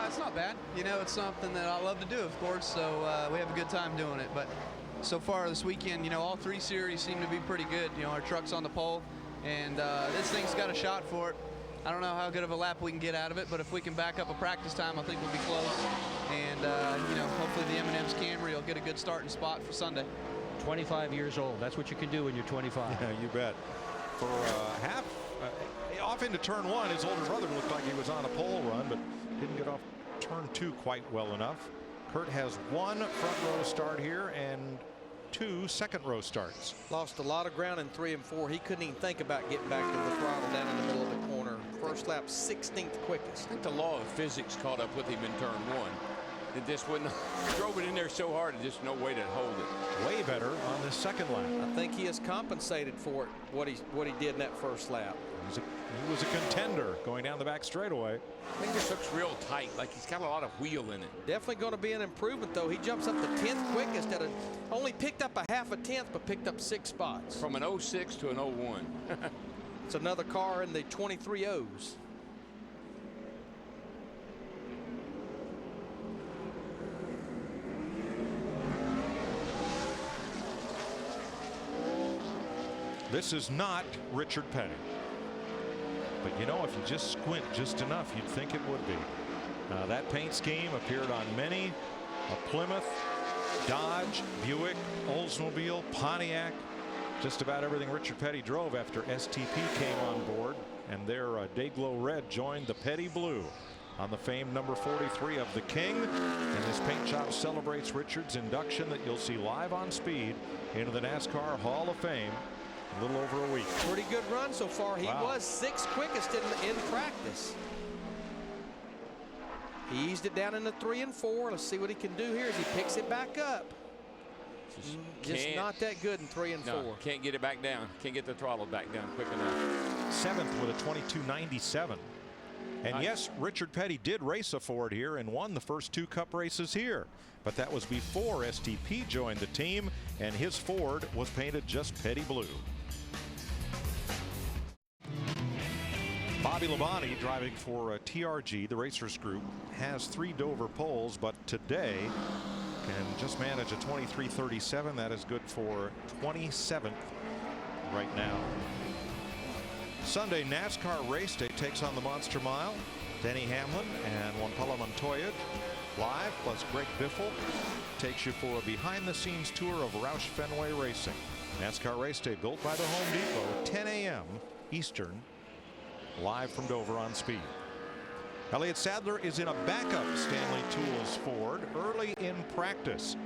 It's not bad. You know, it's something that I love to do, of course, so we have a good time doing it. But so far this weekend, you know, all 3 series seem to be pretty good. You know, our truck's on the pole, and this thing's got a shot for it. I don't know how good of a lap we can get out of it, but if we can back up a practice time, I think we'll be close. And, you know, hopefully the M&M's Camry will get a good starting spot for Sunday. 25 years old. That's what you can do when you're 25. Yeah, you bet. For off into turn 1, his older brother looked like he was on a pole run, but didn't get off turn 2 quite well enough. Kurt has 1 front row start here and 2 second row starts. Lost a lot of ground in 3 and 4. He couldn't even think about getting back to the throttle down in the middle of the corner. First lap, 16th quickest. I think the law of physics caught up with him in turn 1. It just wouldn't. Drove it in there so hard, there's just no way to hold it. Way better on the second lap. I think he has compensated for it, what he did in that first lap. He was a contender going down the back straightaway. I think this looks real tight, like he's got a lot of wheel in it. Definitely going to be an improvement, though. He jumps up the 10th quickest. Only picked up a half a tenth, but picked up 6 spots. From an 06 to an 01. It's another car in the 23 O's. This is not Richard Petty. But you know, if you just squint just enough, you'd think it would be. That paint scheme appeared on many a Plymouth, Dodge, Buick, Oldsmobile, Pontiac. Just about everything Richard Petty drove after STP came on board, and their Dayglow Red joined the Petty Blue on the famed number 43 of the King. And this paint job celebrates Richard's induction that you'll see live on Speed into the NASCAR Hall of Fame in a little over a week. Pretty good run so far. He was 6th quickest in practice. He eased it down into 3 and 4. Let's see what he can do here as he picks it back up. Just not that good in 3 and 4. Can't get it back down. Can't get the throttle back down quick enough. 7th with a 22.97. And yes, Richard Petty did race a Ford here and won the first 2 Cup races here. But that was before STP joined the team, and his Ford was painted just Petty Blue. Bobby Labonte, driving for TRG, the Racers Group, has 3 Dover poles, but today can just manage a 23.37. That is good for 27th right now. Sunday NASCAR race day takes on the Monster Mile. Denny Hamlin and Wampala Montoya live, plus Greg Biffle takes you for a behind-the-scenes tour of Roush Fenway Racing. NASCAR race day built by the Home Depot, 10 a.m. Eastern, live from Dover on Speed. Elliott Sadler is in a backup Stanley Tools Ford early in practice.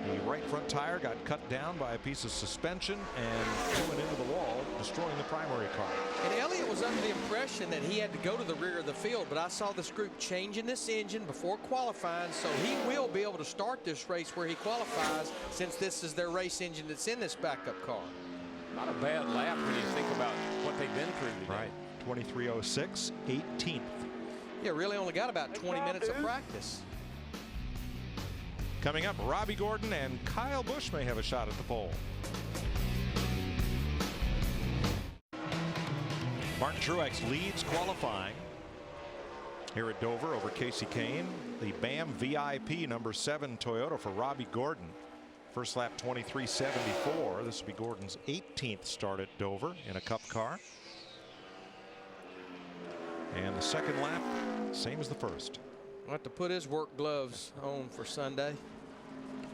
The right front tire got cut down by a piece of suspension and went into the wall, destroying the primary car. And Elliott was under the impression that he had to go to the rear of the field, but I saw this group changing this engine before qualifying, so he will be able to start this race where he qualifies, since this is their race engine that's in this backup car. Not a bad lap when you think about what they've been through today. Right. 23.06, 18th. Yeah, really only got about 20 minutes of practice. Coming up, Robbie Gordon and Kyle Busch may have a shot at the pole. Martin Truex leads qualifying here at Dover over Casey Kane. The BAM VIP number 7 Toyota for Robbie Gordon. First lap 23.74. This will be Gordon's 18th start at Dover in a Cup car. And the second lap, same as the first. We'll have to put his work gloves on for Sunday.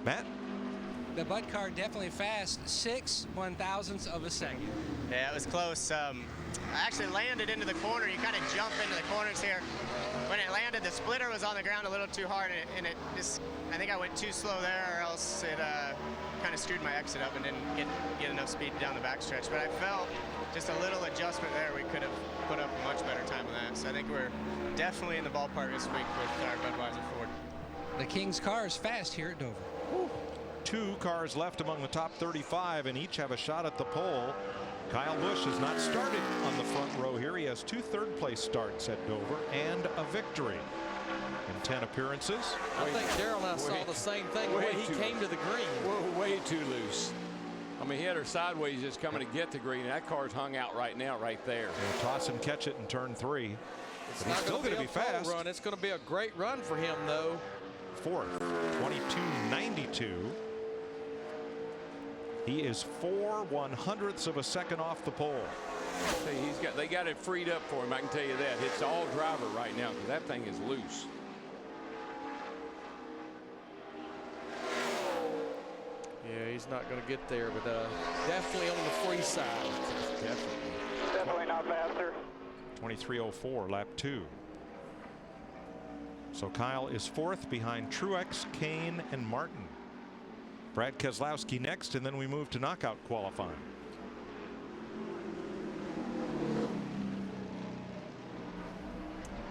Matt? The Bud car definitely fast, 6/1000ths of a second. Yeah, it was close. I actually landed into the corner. You kind of jump into the corners here. When it landed, the splitter was on the ground a little too hard, and it just, I think I went too slow there, or else it kind of screwed my exit up and didn't get enough speed down the backstretch. But I felt just a little adjustment there. We could have put up a much better time on that. So I think we're definitely in the ballpark this week with our Budweiser Ford. The King's car is fast here at Dover. Woo. 2 cars left among the top 35, and each have a shot at the pole. Kyle Busch has not started on the front row here. He has 2 third-place starts at Dover and a victory in 10 appearances. I think Darrell and I saw the same thing the way he came to the green. We're way too loose. I mean, he had her sideways just coming to get the green. That car's hung out right now, right there. He'll toss and catch it in turn 3. It's not still going to be fast. Run. It's going to be a great run for him, though. 4th, 22.92. He is 4/100ths of a second off the pole. Hey, they got it freed up for him. I can tell you that. It's all driver right now because that thing is loose. Yeah, he's not going to get there, but definitely on the free side. Definitely not faster. 23.04, lap 2. So Kyle is 4th behind Truex, Kane, and Martin. Brad Keselowski next, and then we move to knockout qualifying.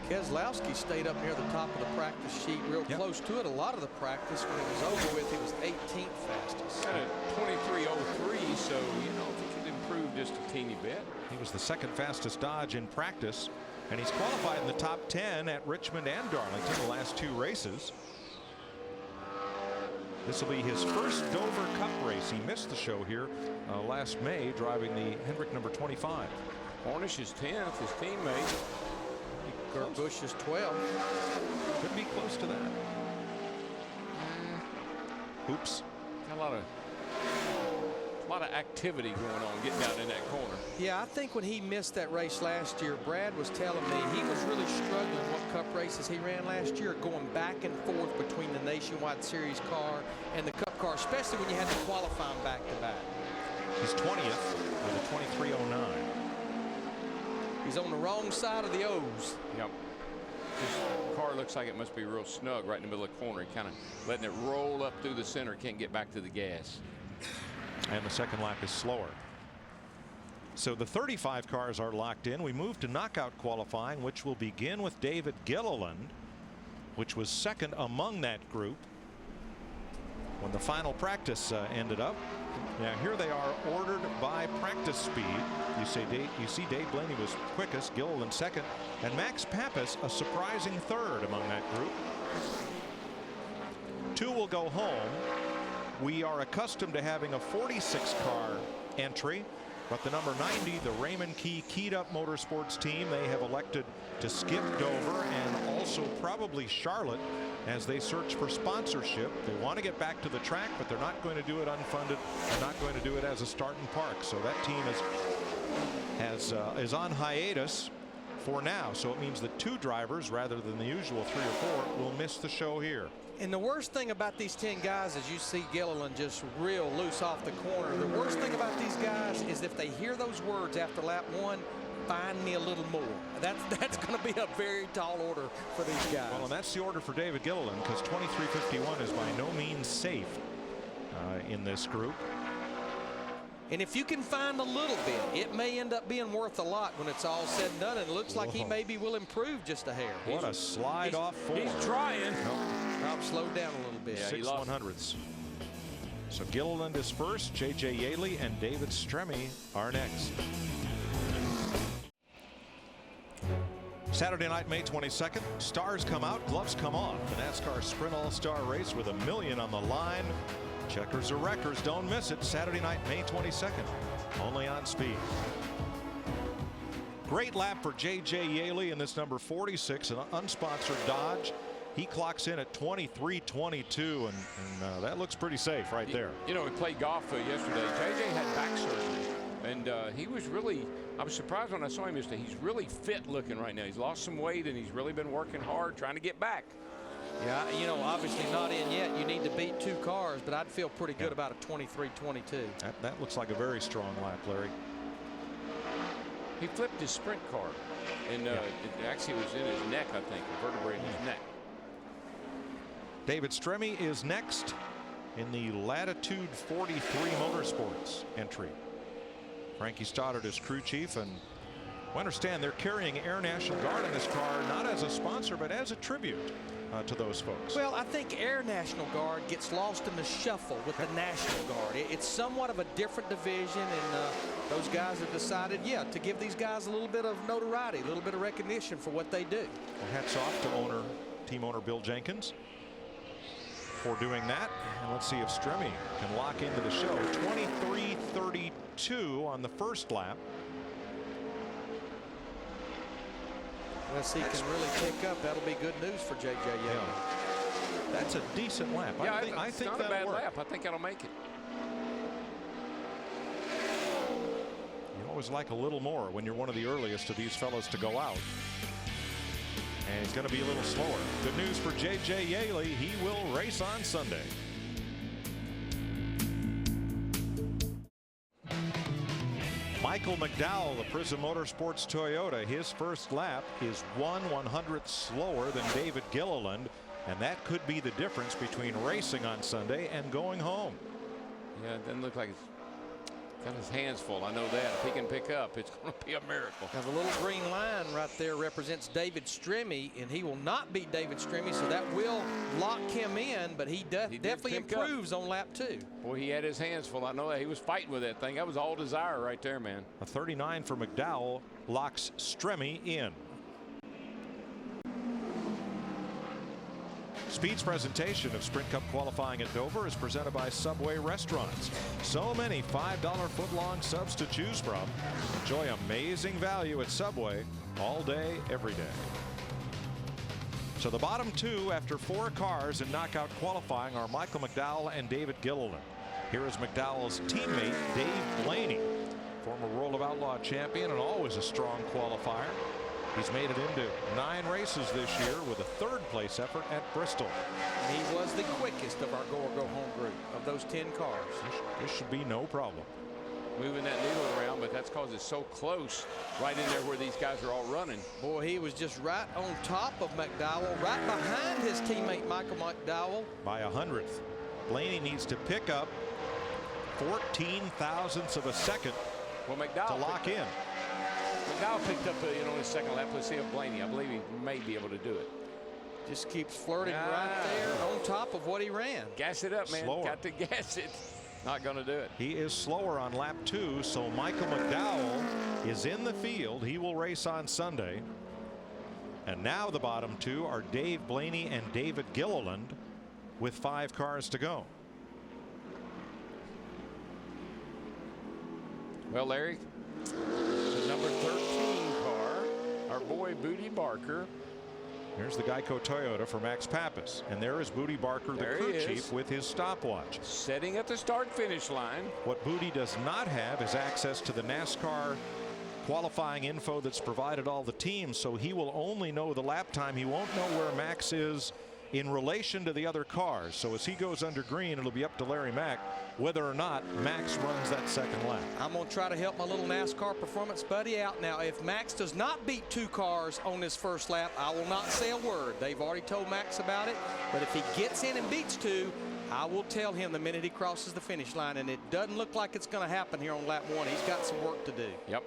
Keselowski stayed up near the top of the practice sheet, real close to it. A lot of the practice, when it was over with, he was 18th fastest. Got a 23.03, so, you know, if he could improve just a teeny bit. He was the 2nd fastest Dodge in practice, and he's qualified in the top 10 at Richmond and Darlington the last 2 races. This will be his first Dover Cup race. He missed the show here last May, driving the Hendrick number 25. Hornish is 10th, his teammate. Kurt Busch is 12th. Could be close to that. Oops. Got a lot of activity going on getting out in that corner. Yeah, I think when he missed that race last year, Brad was telling me he was really struggling what Cup races he ran last year, going back and forth between the Nationwide Series car and the Cup car, especially when you had to qualify them back to back. He's 20th with a 23.09. He's on the wrong side of the O's. Yep. His car looks like it must be real snug right in the middle of the corner. He kind of letting it roll up through the center. Can't get back to the gas. And the second lap is slower. So the 35 cars are locked in. We move to knockout qualifying, which will begin with David Gilliland, which was second among that group when the final practice ended up. Now here they are ordered by practice speed. You see Dave Blaney was quickest, Gilliland second, and Max Pappas a surprising third among that group. 2 will go home. We are accustomed to having a 46 car entry, but the number 90, the Raymond Key Keyed Up Motorsports team, they have elected to skip Dover and also probably Charlotte as they search for sponsorship. They want to get back to the track, but they're not going to do it unfunded. They're not going to do it as a start and park. So that team is on hiatus for now. So it means that 2 drivers rather than the usual 3 or 4 will miss the show here. And the worst thing about these 10 guys is you see Gilliland just real loose off the corner. The worst thing about these guys is if they hear those words after lap 1, find me a little more. That's going to be a very tall order for these guys. Well, and that's the order for David Gilliland, because 23:51 is by no means safe in this group. And if you can find a little bit, it may end up being worth a lot when it's all said and done. And it looks like he maybe will improve just a hair. What a slide off forward. He's trying. Nope, slowed down a little bit. Yeah, 6 100ths. So Gilliland is first. J.J. Yaley and David Stremme are next. Saturday night, May 22nd. Stars come out, gloves come off. The NASCAR Sprint All-Star Race with $1 million on the line. Checkers or wreckers, don't miss it. Saturday night, May 22nd. Only on Speed. Great lap for J.J. Yaley in this number 46, an unsponsored Dodge. He clocks in at 23:22, and that looks pretty safe right there. You know, we played golf yesterday. J.J. had back surgery, and he was really, I was surprised when I saw him yesterday. He's really fit looking right now. He's lost some weight, and he's really been working hard trying to get back. Yeah, you know, obviously not in yet. You need to beat 2 cars, but I'd feel pretty good about a 23-22. That looks like a very strong lap, Larry. He flipped his sprint car, and it actually was in his neck, I think, a vertebrae in his neck. David Stremme is next in the Latitude 43 Motorsports entry. Frankie Stoddard is crew chief, and we understand they're carrying Air National Guard in this car, not as a sponsor, but as a tribute to those folks. Well, I think Air National Guard gets lost in the shuffle with the National Guard. It's somewhat of a different division, and those guys have decided, to give these guys a little bit of notoriety, a little bit of recognition for what they do. Well, hats off to team owner Bill Jenkins for doing that. And let's see if Stremme can lock into the show. 23:32 on the first lap. Unless he can really pick up, that'll be good news for J.J. Yaley. That's a decent lap. Yeah, I think not a bad lap. I think that'll make it. You always like a little more when you're one of the earliest of these fellows to go out. And it's going to be a little slower. Good news for J.J. Yaley. He will race on Sunday. Michael McDowell, the Prism Motorsports Toyota, his first lap is 1/100th slower than David Gilliland, and that could be the difference between racing on Sunday and going home. Yeah, it doesn't look like it's got his hands full. I know that. If he can pick up, it's going to be a miracle. Now, the little green line right there represents David Stremme, and he will not beat David Stremme, so that will lock him in, but he definitely improves on lap 2. Boy, he had his hands full. I know that. He was fighting with that thing. That was all desire right there, man. A 39 for McDowell locks Stremme in. Speed's presentation of Sprint Cup qualifying at Dover is presented by Subway Restaurants. So many $5 footlong subs to choose from. Enjoy amazing value at Subway all day, every day. So the bottom 2 after 4 cars in knockout qualifying are Michael McDowell and David Gilliland. Here is McDowell's teammate, Dave Blaney, former World of Outlaw champion and always a strong qualifier. He's made it into 9 races this year with a 3rd place effort at Bristol. And he was the quickest of our go-home group of those 10 cars. This should be no problem. moving that needle around, but that's because it's so close right in there where these guys are all running. Boy, he was just right on top of McDowell, right behind his teammate Michael McDowell. By 100th. Blaney needs to pick up 14 thousandths of a second to lock in. McDowell picked up his second lap. Let's see if Blaney, I believe he may be able to do it. Just keeps flirting right there on top of what he ran. Gas it up, man. Slower. Got to gas it. Not going to do it. He is slower on lap 2, so Michael McDowell is in the field. He will race on Sunday. And now the bottom two are Dave Blaney and David Gilliland with 5 cars to go. Well, Larry, the number 13 car, our boy Booty Barker. Here's the Geico Toyota for Max Pappas. And there is Booty Barker, the crew chief, with his stopwatch. Setting at the start-finish line. What Booty does not have is access to the NASCAR qualifying info that's provided all the teams, so he will only know the lap time. He won't know where Max is in relation to the other cars. So as he goes under green, it'll be up to Larry Mack whether or not Max runs that second lap. I'm going to try to help my little NASCAR performance buddy out now. If Max does not beat 2 cars on this first lap, I will not say a word. They've already told Max about it. But if he gets in and beats 2, I will tell him the minute he crosses the finish line. And it doesn't look like it's going to happen here on lap 1. He's got some work to do. Yep.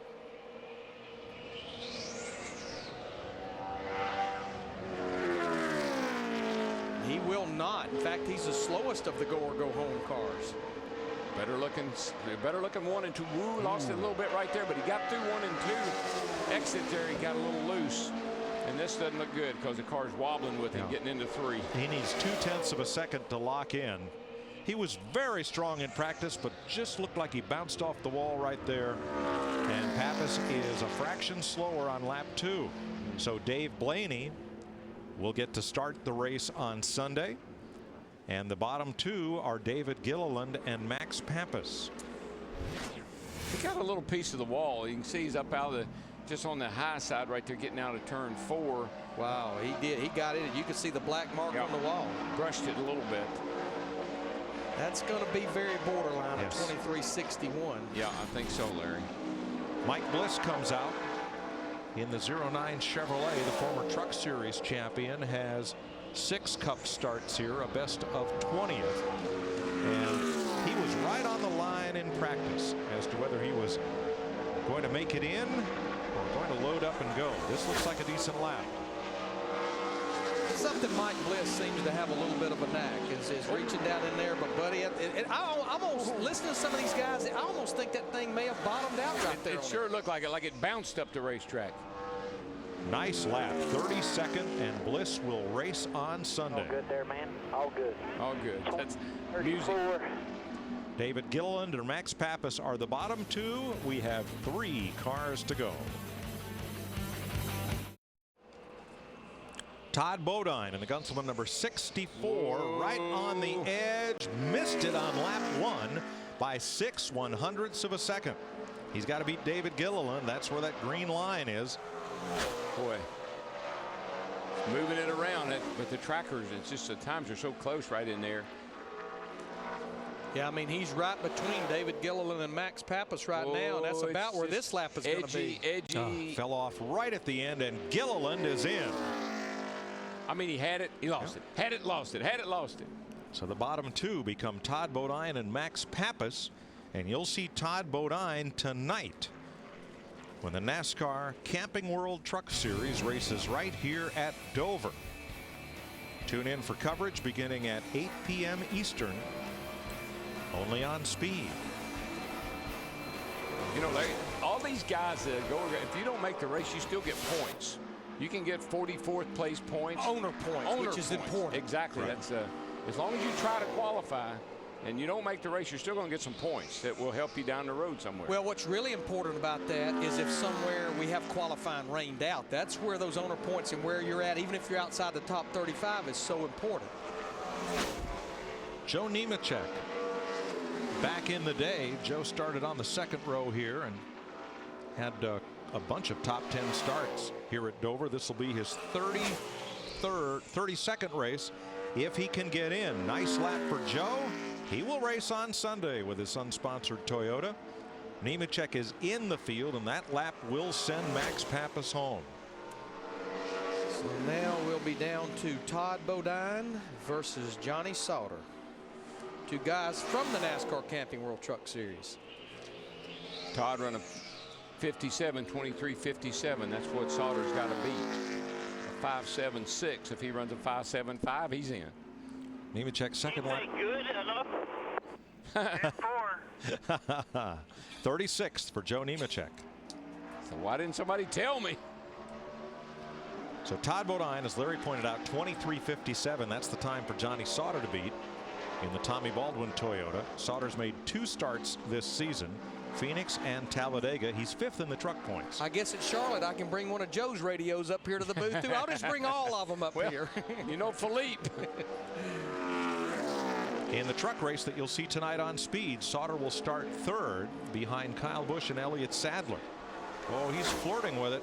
He will not. In fact, he's the slowest of the go or go home cars. Better looking 1 and 2. Woo, lost it a little bit right there, but he got through 1 and 2. Exit there, he got a little loose. And this doesn't look good because the car's wobbling with him getting into 3. He needs 0.2 of a second to lock in. He was very strong in practice, but just looked like he bounced off the wall right there. And Pappas is a fraction slower on lap 2. So Dave Blaney will get to start the race on Sunday. And the bottom 2 are David Gilliland and Max Pappas. He got a little piece of the wall. You can see he's up out of the, just on the high side right there, getting out of turn 4. Wow, he did. He got it. You can see the black mark on the wall. Brushed it a little bit. That's going to be very borderline at 23.61. Yeah, I think so, Larry. Mike Bliss comes out in the 09 Chevrolet. The former Truck Series champion has 6 Cup starts here, a best of 20th. And he was right on the line in practice as to whether he was going to make it in or going to load up and go. This looks like a decent lap. Something Mike Bliss seems to have a little bit of a knack is reaching down in there. But, buddy, I almost listening to some of these guys, I almost think that thing may have bottomed out right there. It sure looked like it bounced up the racetrack. Nice lap, 32nd, and Bliss will race on Sunday. All good there, man. All good. All good. That's music. David Gilliland and Max Pappas are the bottom 2. We have 3 cars to go. Todd Bodine in the Gunselman number 64, right on the edge, missed it on lap 1 by 6/100ths of a second. He's got to beat David Gilliland. That's where that green line is. Boy, moving it around, but the trackers, it's just the times are so close right in there. Yeah, I mean, he's right between David Gilliland and Max Pappas right now, and that's about where this lap is going to be. Edgy. Fell off right at the end, and Gilliland is in. I mean, he had it, he lost it. Had it, lost it. Had it, lost it. So the bottom 2 become Todd Bodine and Max Pappas, and you'll see Todd Bodine tonight when the NASCAR Camping World Truck Series races right here at Dover. Tune in for coverage beginning at 8 p.m. Eastern, only on Speed. You know, Larry, all these guys that go, if you don't make the race, you still get points. You can get 44th place points. Owner points, which is important. Exactly. Right. That's as long as you try to qualify and you don't make the race, you're still going to get some points that will help you down the road somewhere. Well, what's really important about that is if somewhere we have qualifying rained out, that's where those owner points and where you're at, even if you're outside the top 35, is so important. Joe Nemechek. Back in the day, Joe started on the 2nd row here and had a bunch of top 10 starts here at Dover. This will be his 32nd race if he can get in. Nice lap for Joe. He will race on Sunday with his unsponsored Toyota. Nemechek is in the field, and that lap will send Max Pappas home. So now we'll be down to Todd Bodine versus Johnny Sauter. Two guys from the NASCAR Camping World Truck Series. Todd run a 57, 23.57. That's what Sauter's got to beat. A 5.76. If he runs a 5.75, he's in. Nemechek second lap. Good enough. 36th for Joe Nemechek. So why didn't somebody tell me? So Todd Bodine, as Larry pointed out, 23.57. That's the time for Johnny Sauter to beat in the Tommy Baldwin Toyota. Sauter's made 2 starts this season, Phoenix and Talladega. He's 5th in the truck points. I guess at Charlotte I can bring one of Joe's radios up here to the booth too. I'll just bring all of them up here. You know Philippe. In the truck race that you'll see tonight on Speed, Sauter will start 3rd behind Kyle Busch and Elliott Sadler. Oh, he's flirting with it.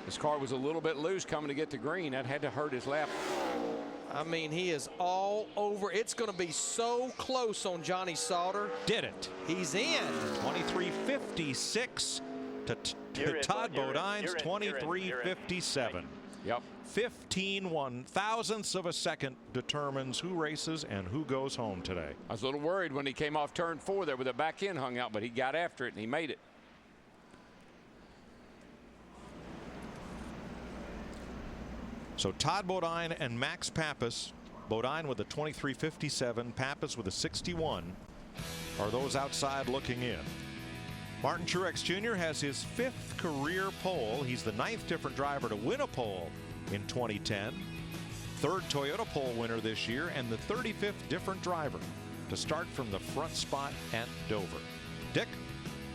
His car was a little bit loose coming to get to green. That had to hurt his lap. I mean, he is all over. It's going to be so close on Johnny Sauter. Did it. He's in. 23.56 to Todd Bodine's 23.57. Yep. 15 1/1000ths of a second determines who races and who goes home today. I was a little worried when he came off turn 4 there with the back end hung out, but he got after it and he made it. So Todd Bodine and Max Pappas, Bodine with a 23.57, Pappas with a 61, are those outside looking in. Martin Truex Jr. has his 5th career pole. He's the 9th different driver to win a pole in 2010. 3rd Toyota pole winner this year, and the 35th different driver to start from the front spot at Dover. Dick?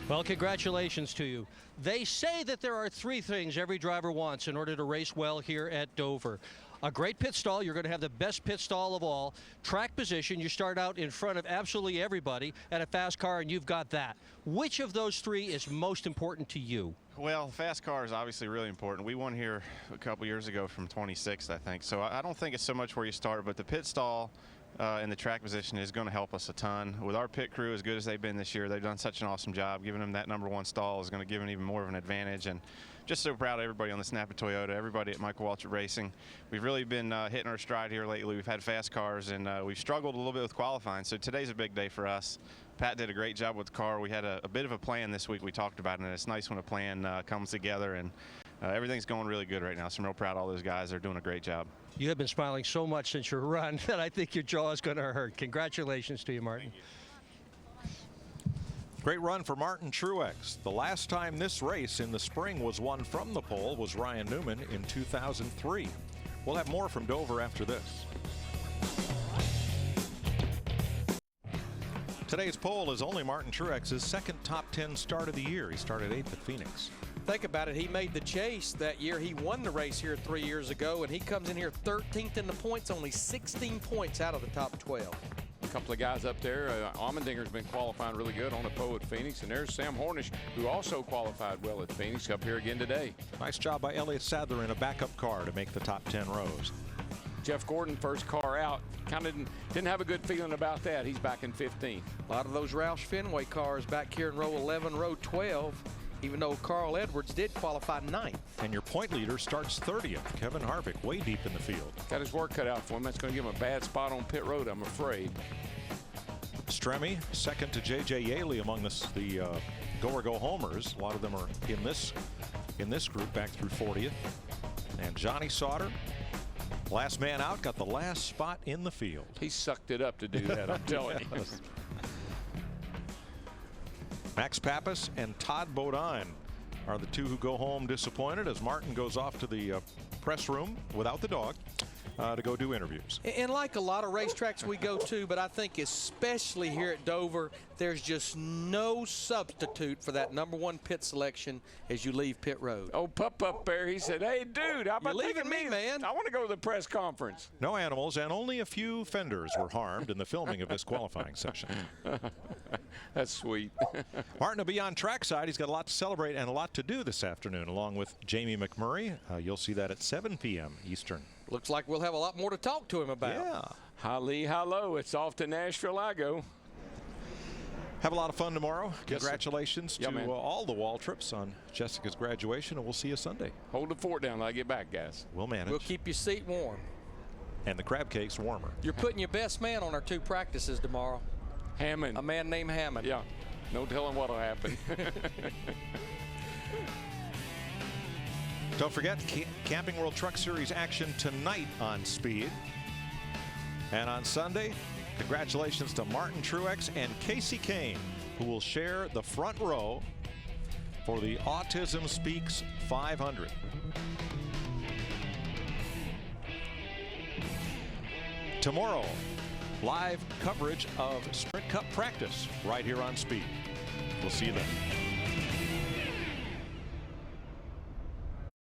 Well, congratulations to you. They say that there are 3 things every driver wants in order to race well here at Dover. A great pit stall. You're going to have the best pit stall of all. Track position. You start out in front of absolutely everybody at a fast car, and you've got that. Which of those 3 is most important to you? Well, fast car is obviously really important. We won here a couple years ago from 26th, I think. So I don't think it's so much where you start, but the pit stall and the track position is going to help us a ton. With our pit crew as good as they've been this year, they've done such an awesome job. Giving them that #1 stall is going to give them even more of an advantage. And just so proud of everybody on the Snapper Toyota, everybody at Michael Waltrip Racing. We've really been hitting our stride here lately. We've had fast cars, and we've struggled a little bit with qualifying. So today's a big day for us. Pat did a great job with the car. We had a bit of a plan this week we talked about, and it's nice when a plan comes together, and everything's going really good right now. So I'm real proud of all those guys. They're doing a great job. You have been smiling so much since your run that I think your jaw is going to hurt. Congratulations to you, Martin. Great run for Martin Truex. The last time this race in the spring was won from the pole was Ryan Newman in 2003. We'll have more from Dover after this. Today's pole is only Martin Truex's 2nd top 10 start of the year. He started 8th at Phoenix. Think about it. He made the chase that year. He won the race here 3 years ago, and he comes in here 13th in the points, only 16 points out of the top 12. A couple of guys up there. Allmendinger's been qualifying really good on the pole at Phoenix, and there's Sam Hornish, who also qualified well at Phoenix, up here again today. Nice job by Elliott Sadler in a backup car to make the top 10 rows. Jeff Gordon, first car out, kind of didn't have a good feeling about that. He's back in 15th. A lot of those Roush Fenway cars back here in row 11, row 12, even though Carl Edwards did qualify 9th. And your point leader starts 30th. Kevin Harvick way deep in the field. Got his work cut out for him. That's going to give him a bad spot on pit road, I'm afraid. Stremme, 2nd to J.J. Yaley among the go-or-go-homers. A lot of them are in this group back through 40th. And Johnny Sauter, last man out, got the last spot in the field. He sucked it up to do that, I'm telling you. Max Pappas and Todd Bodine are the 2 who go home disappointed as Martin goes off to the press room without the dog to go do interviews. And like a lot of racetracks we go to, but I think especially here at Dover, there's just no substitute for that #1 pit selection as you leave pit road. Oh, Pup up there, he said, hey, dude, how about You're leaving me, man? I want to go to the press conference. No animals, and only a few fenders were harmed in the filming of this qualifying session. That's sweet. Martin will be on trackside. He's got a lot to celebrate and a lot to do this afternoon, along with Jamie McMurray. You'll see that at 7 p.m. Eastern. Looks like we'll have a lot more to talk to him about. Yeah. Holly, hello. It's off to Nashville I go. Have a lot of fun tomorrow. Yes, Congratulations yeah, to all the Waltrips on Jessica's graduation, and we'll see you Sunday. Hold the fort down till I get back, guys. We'll manage. We'll keep your seat warm. And the crab cake's warmer. You're putting your best man on our 2 practices tomorrow. Hammond. A man named Hammond. Yeah. No telling what'll happen. Don't forget, Camping World Truck Series action tonight on Speed. And on Sunday, congratulations to Martin Truex and Casey Kane, who will share the front row for the Autism Speaks 500. Tomorrow, live coverage of Sprint Cup practice right here on Speed. We'll see you then.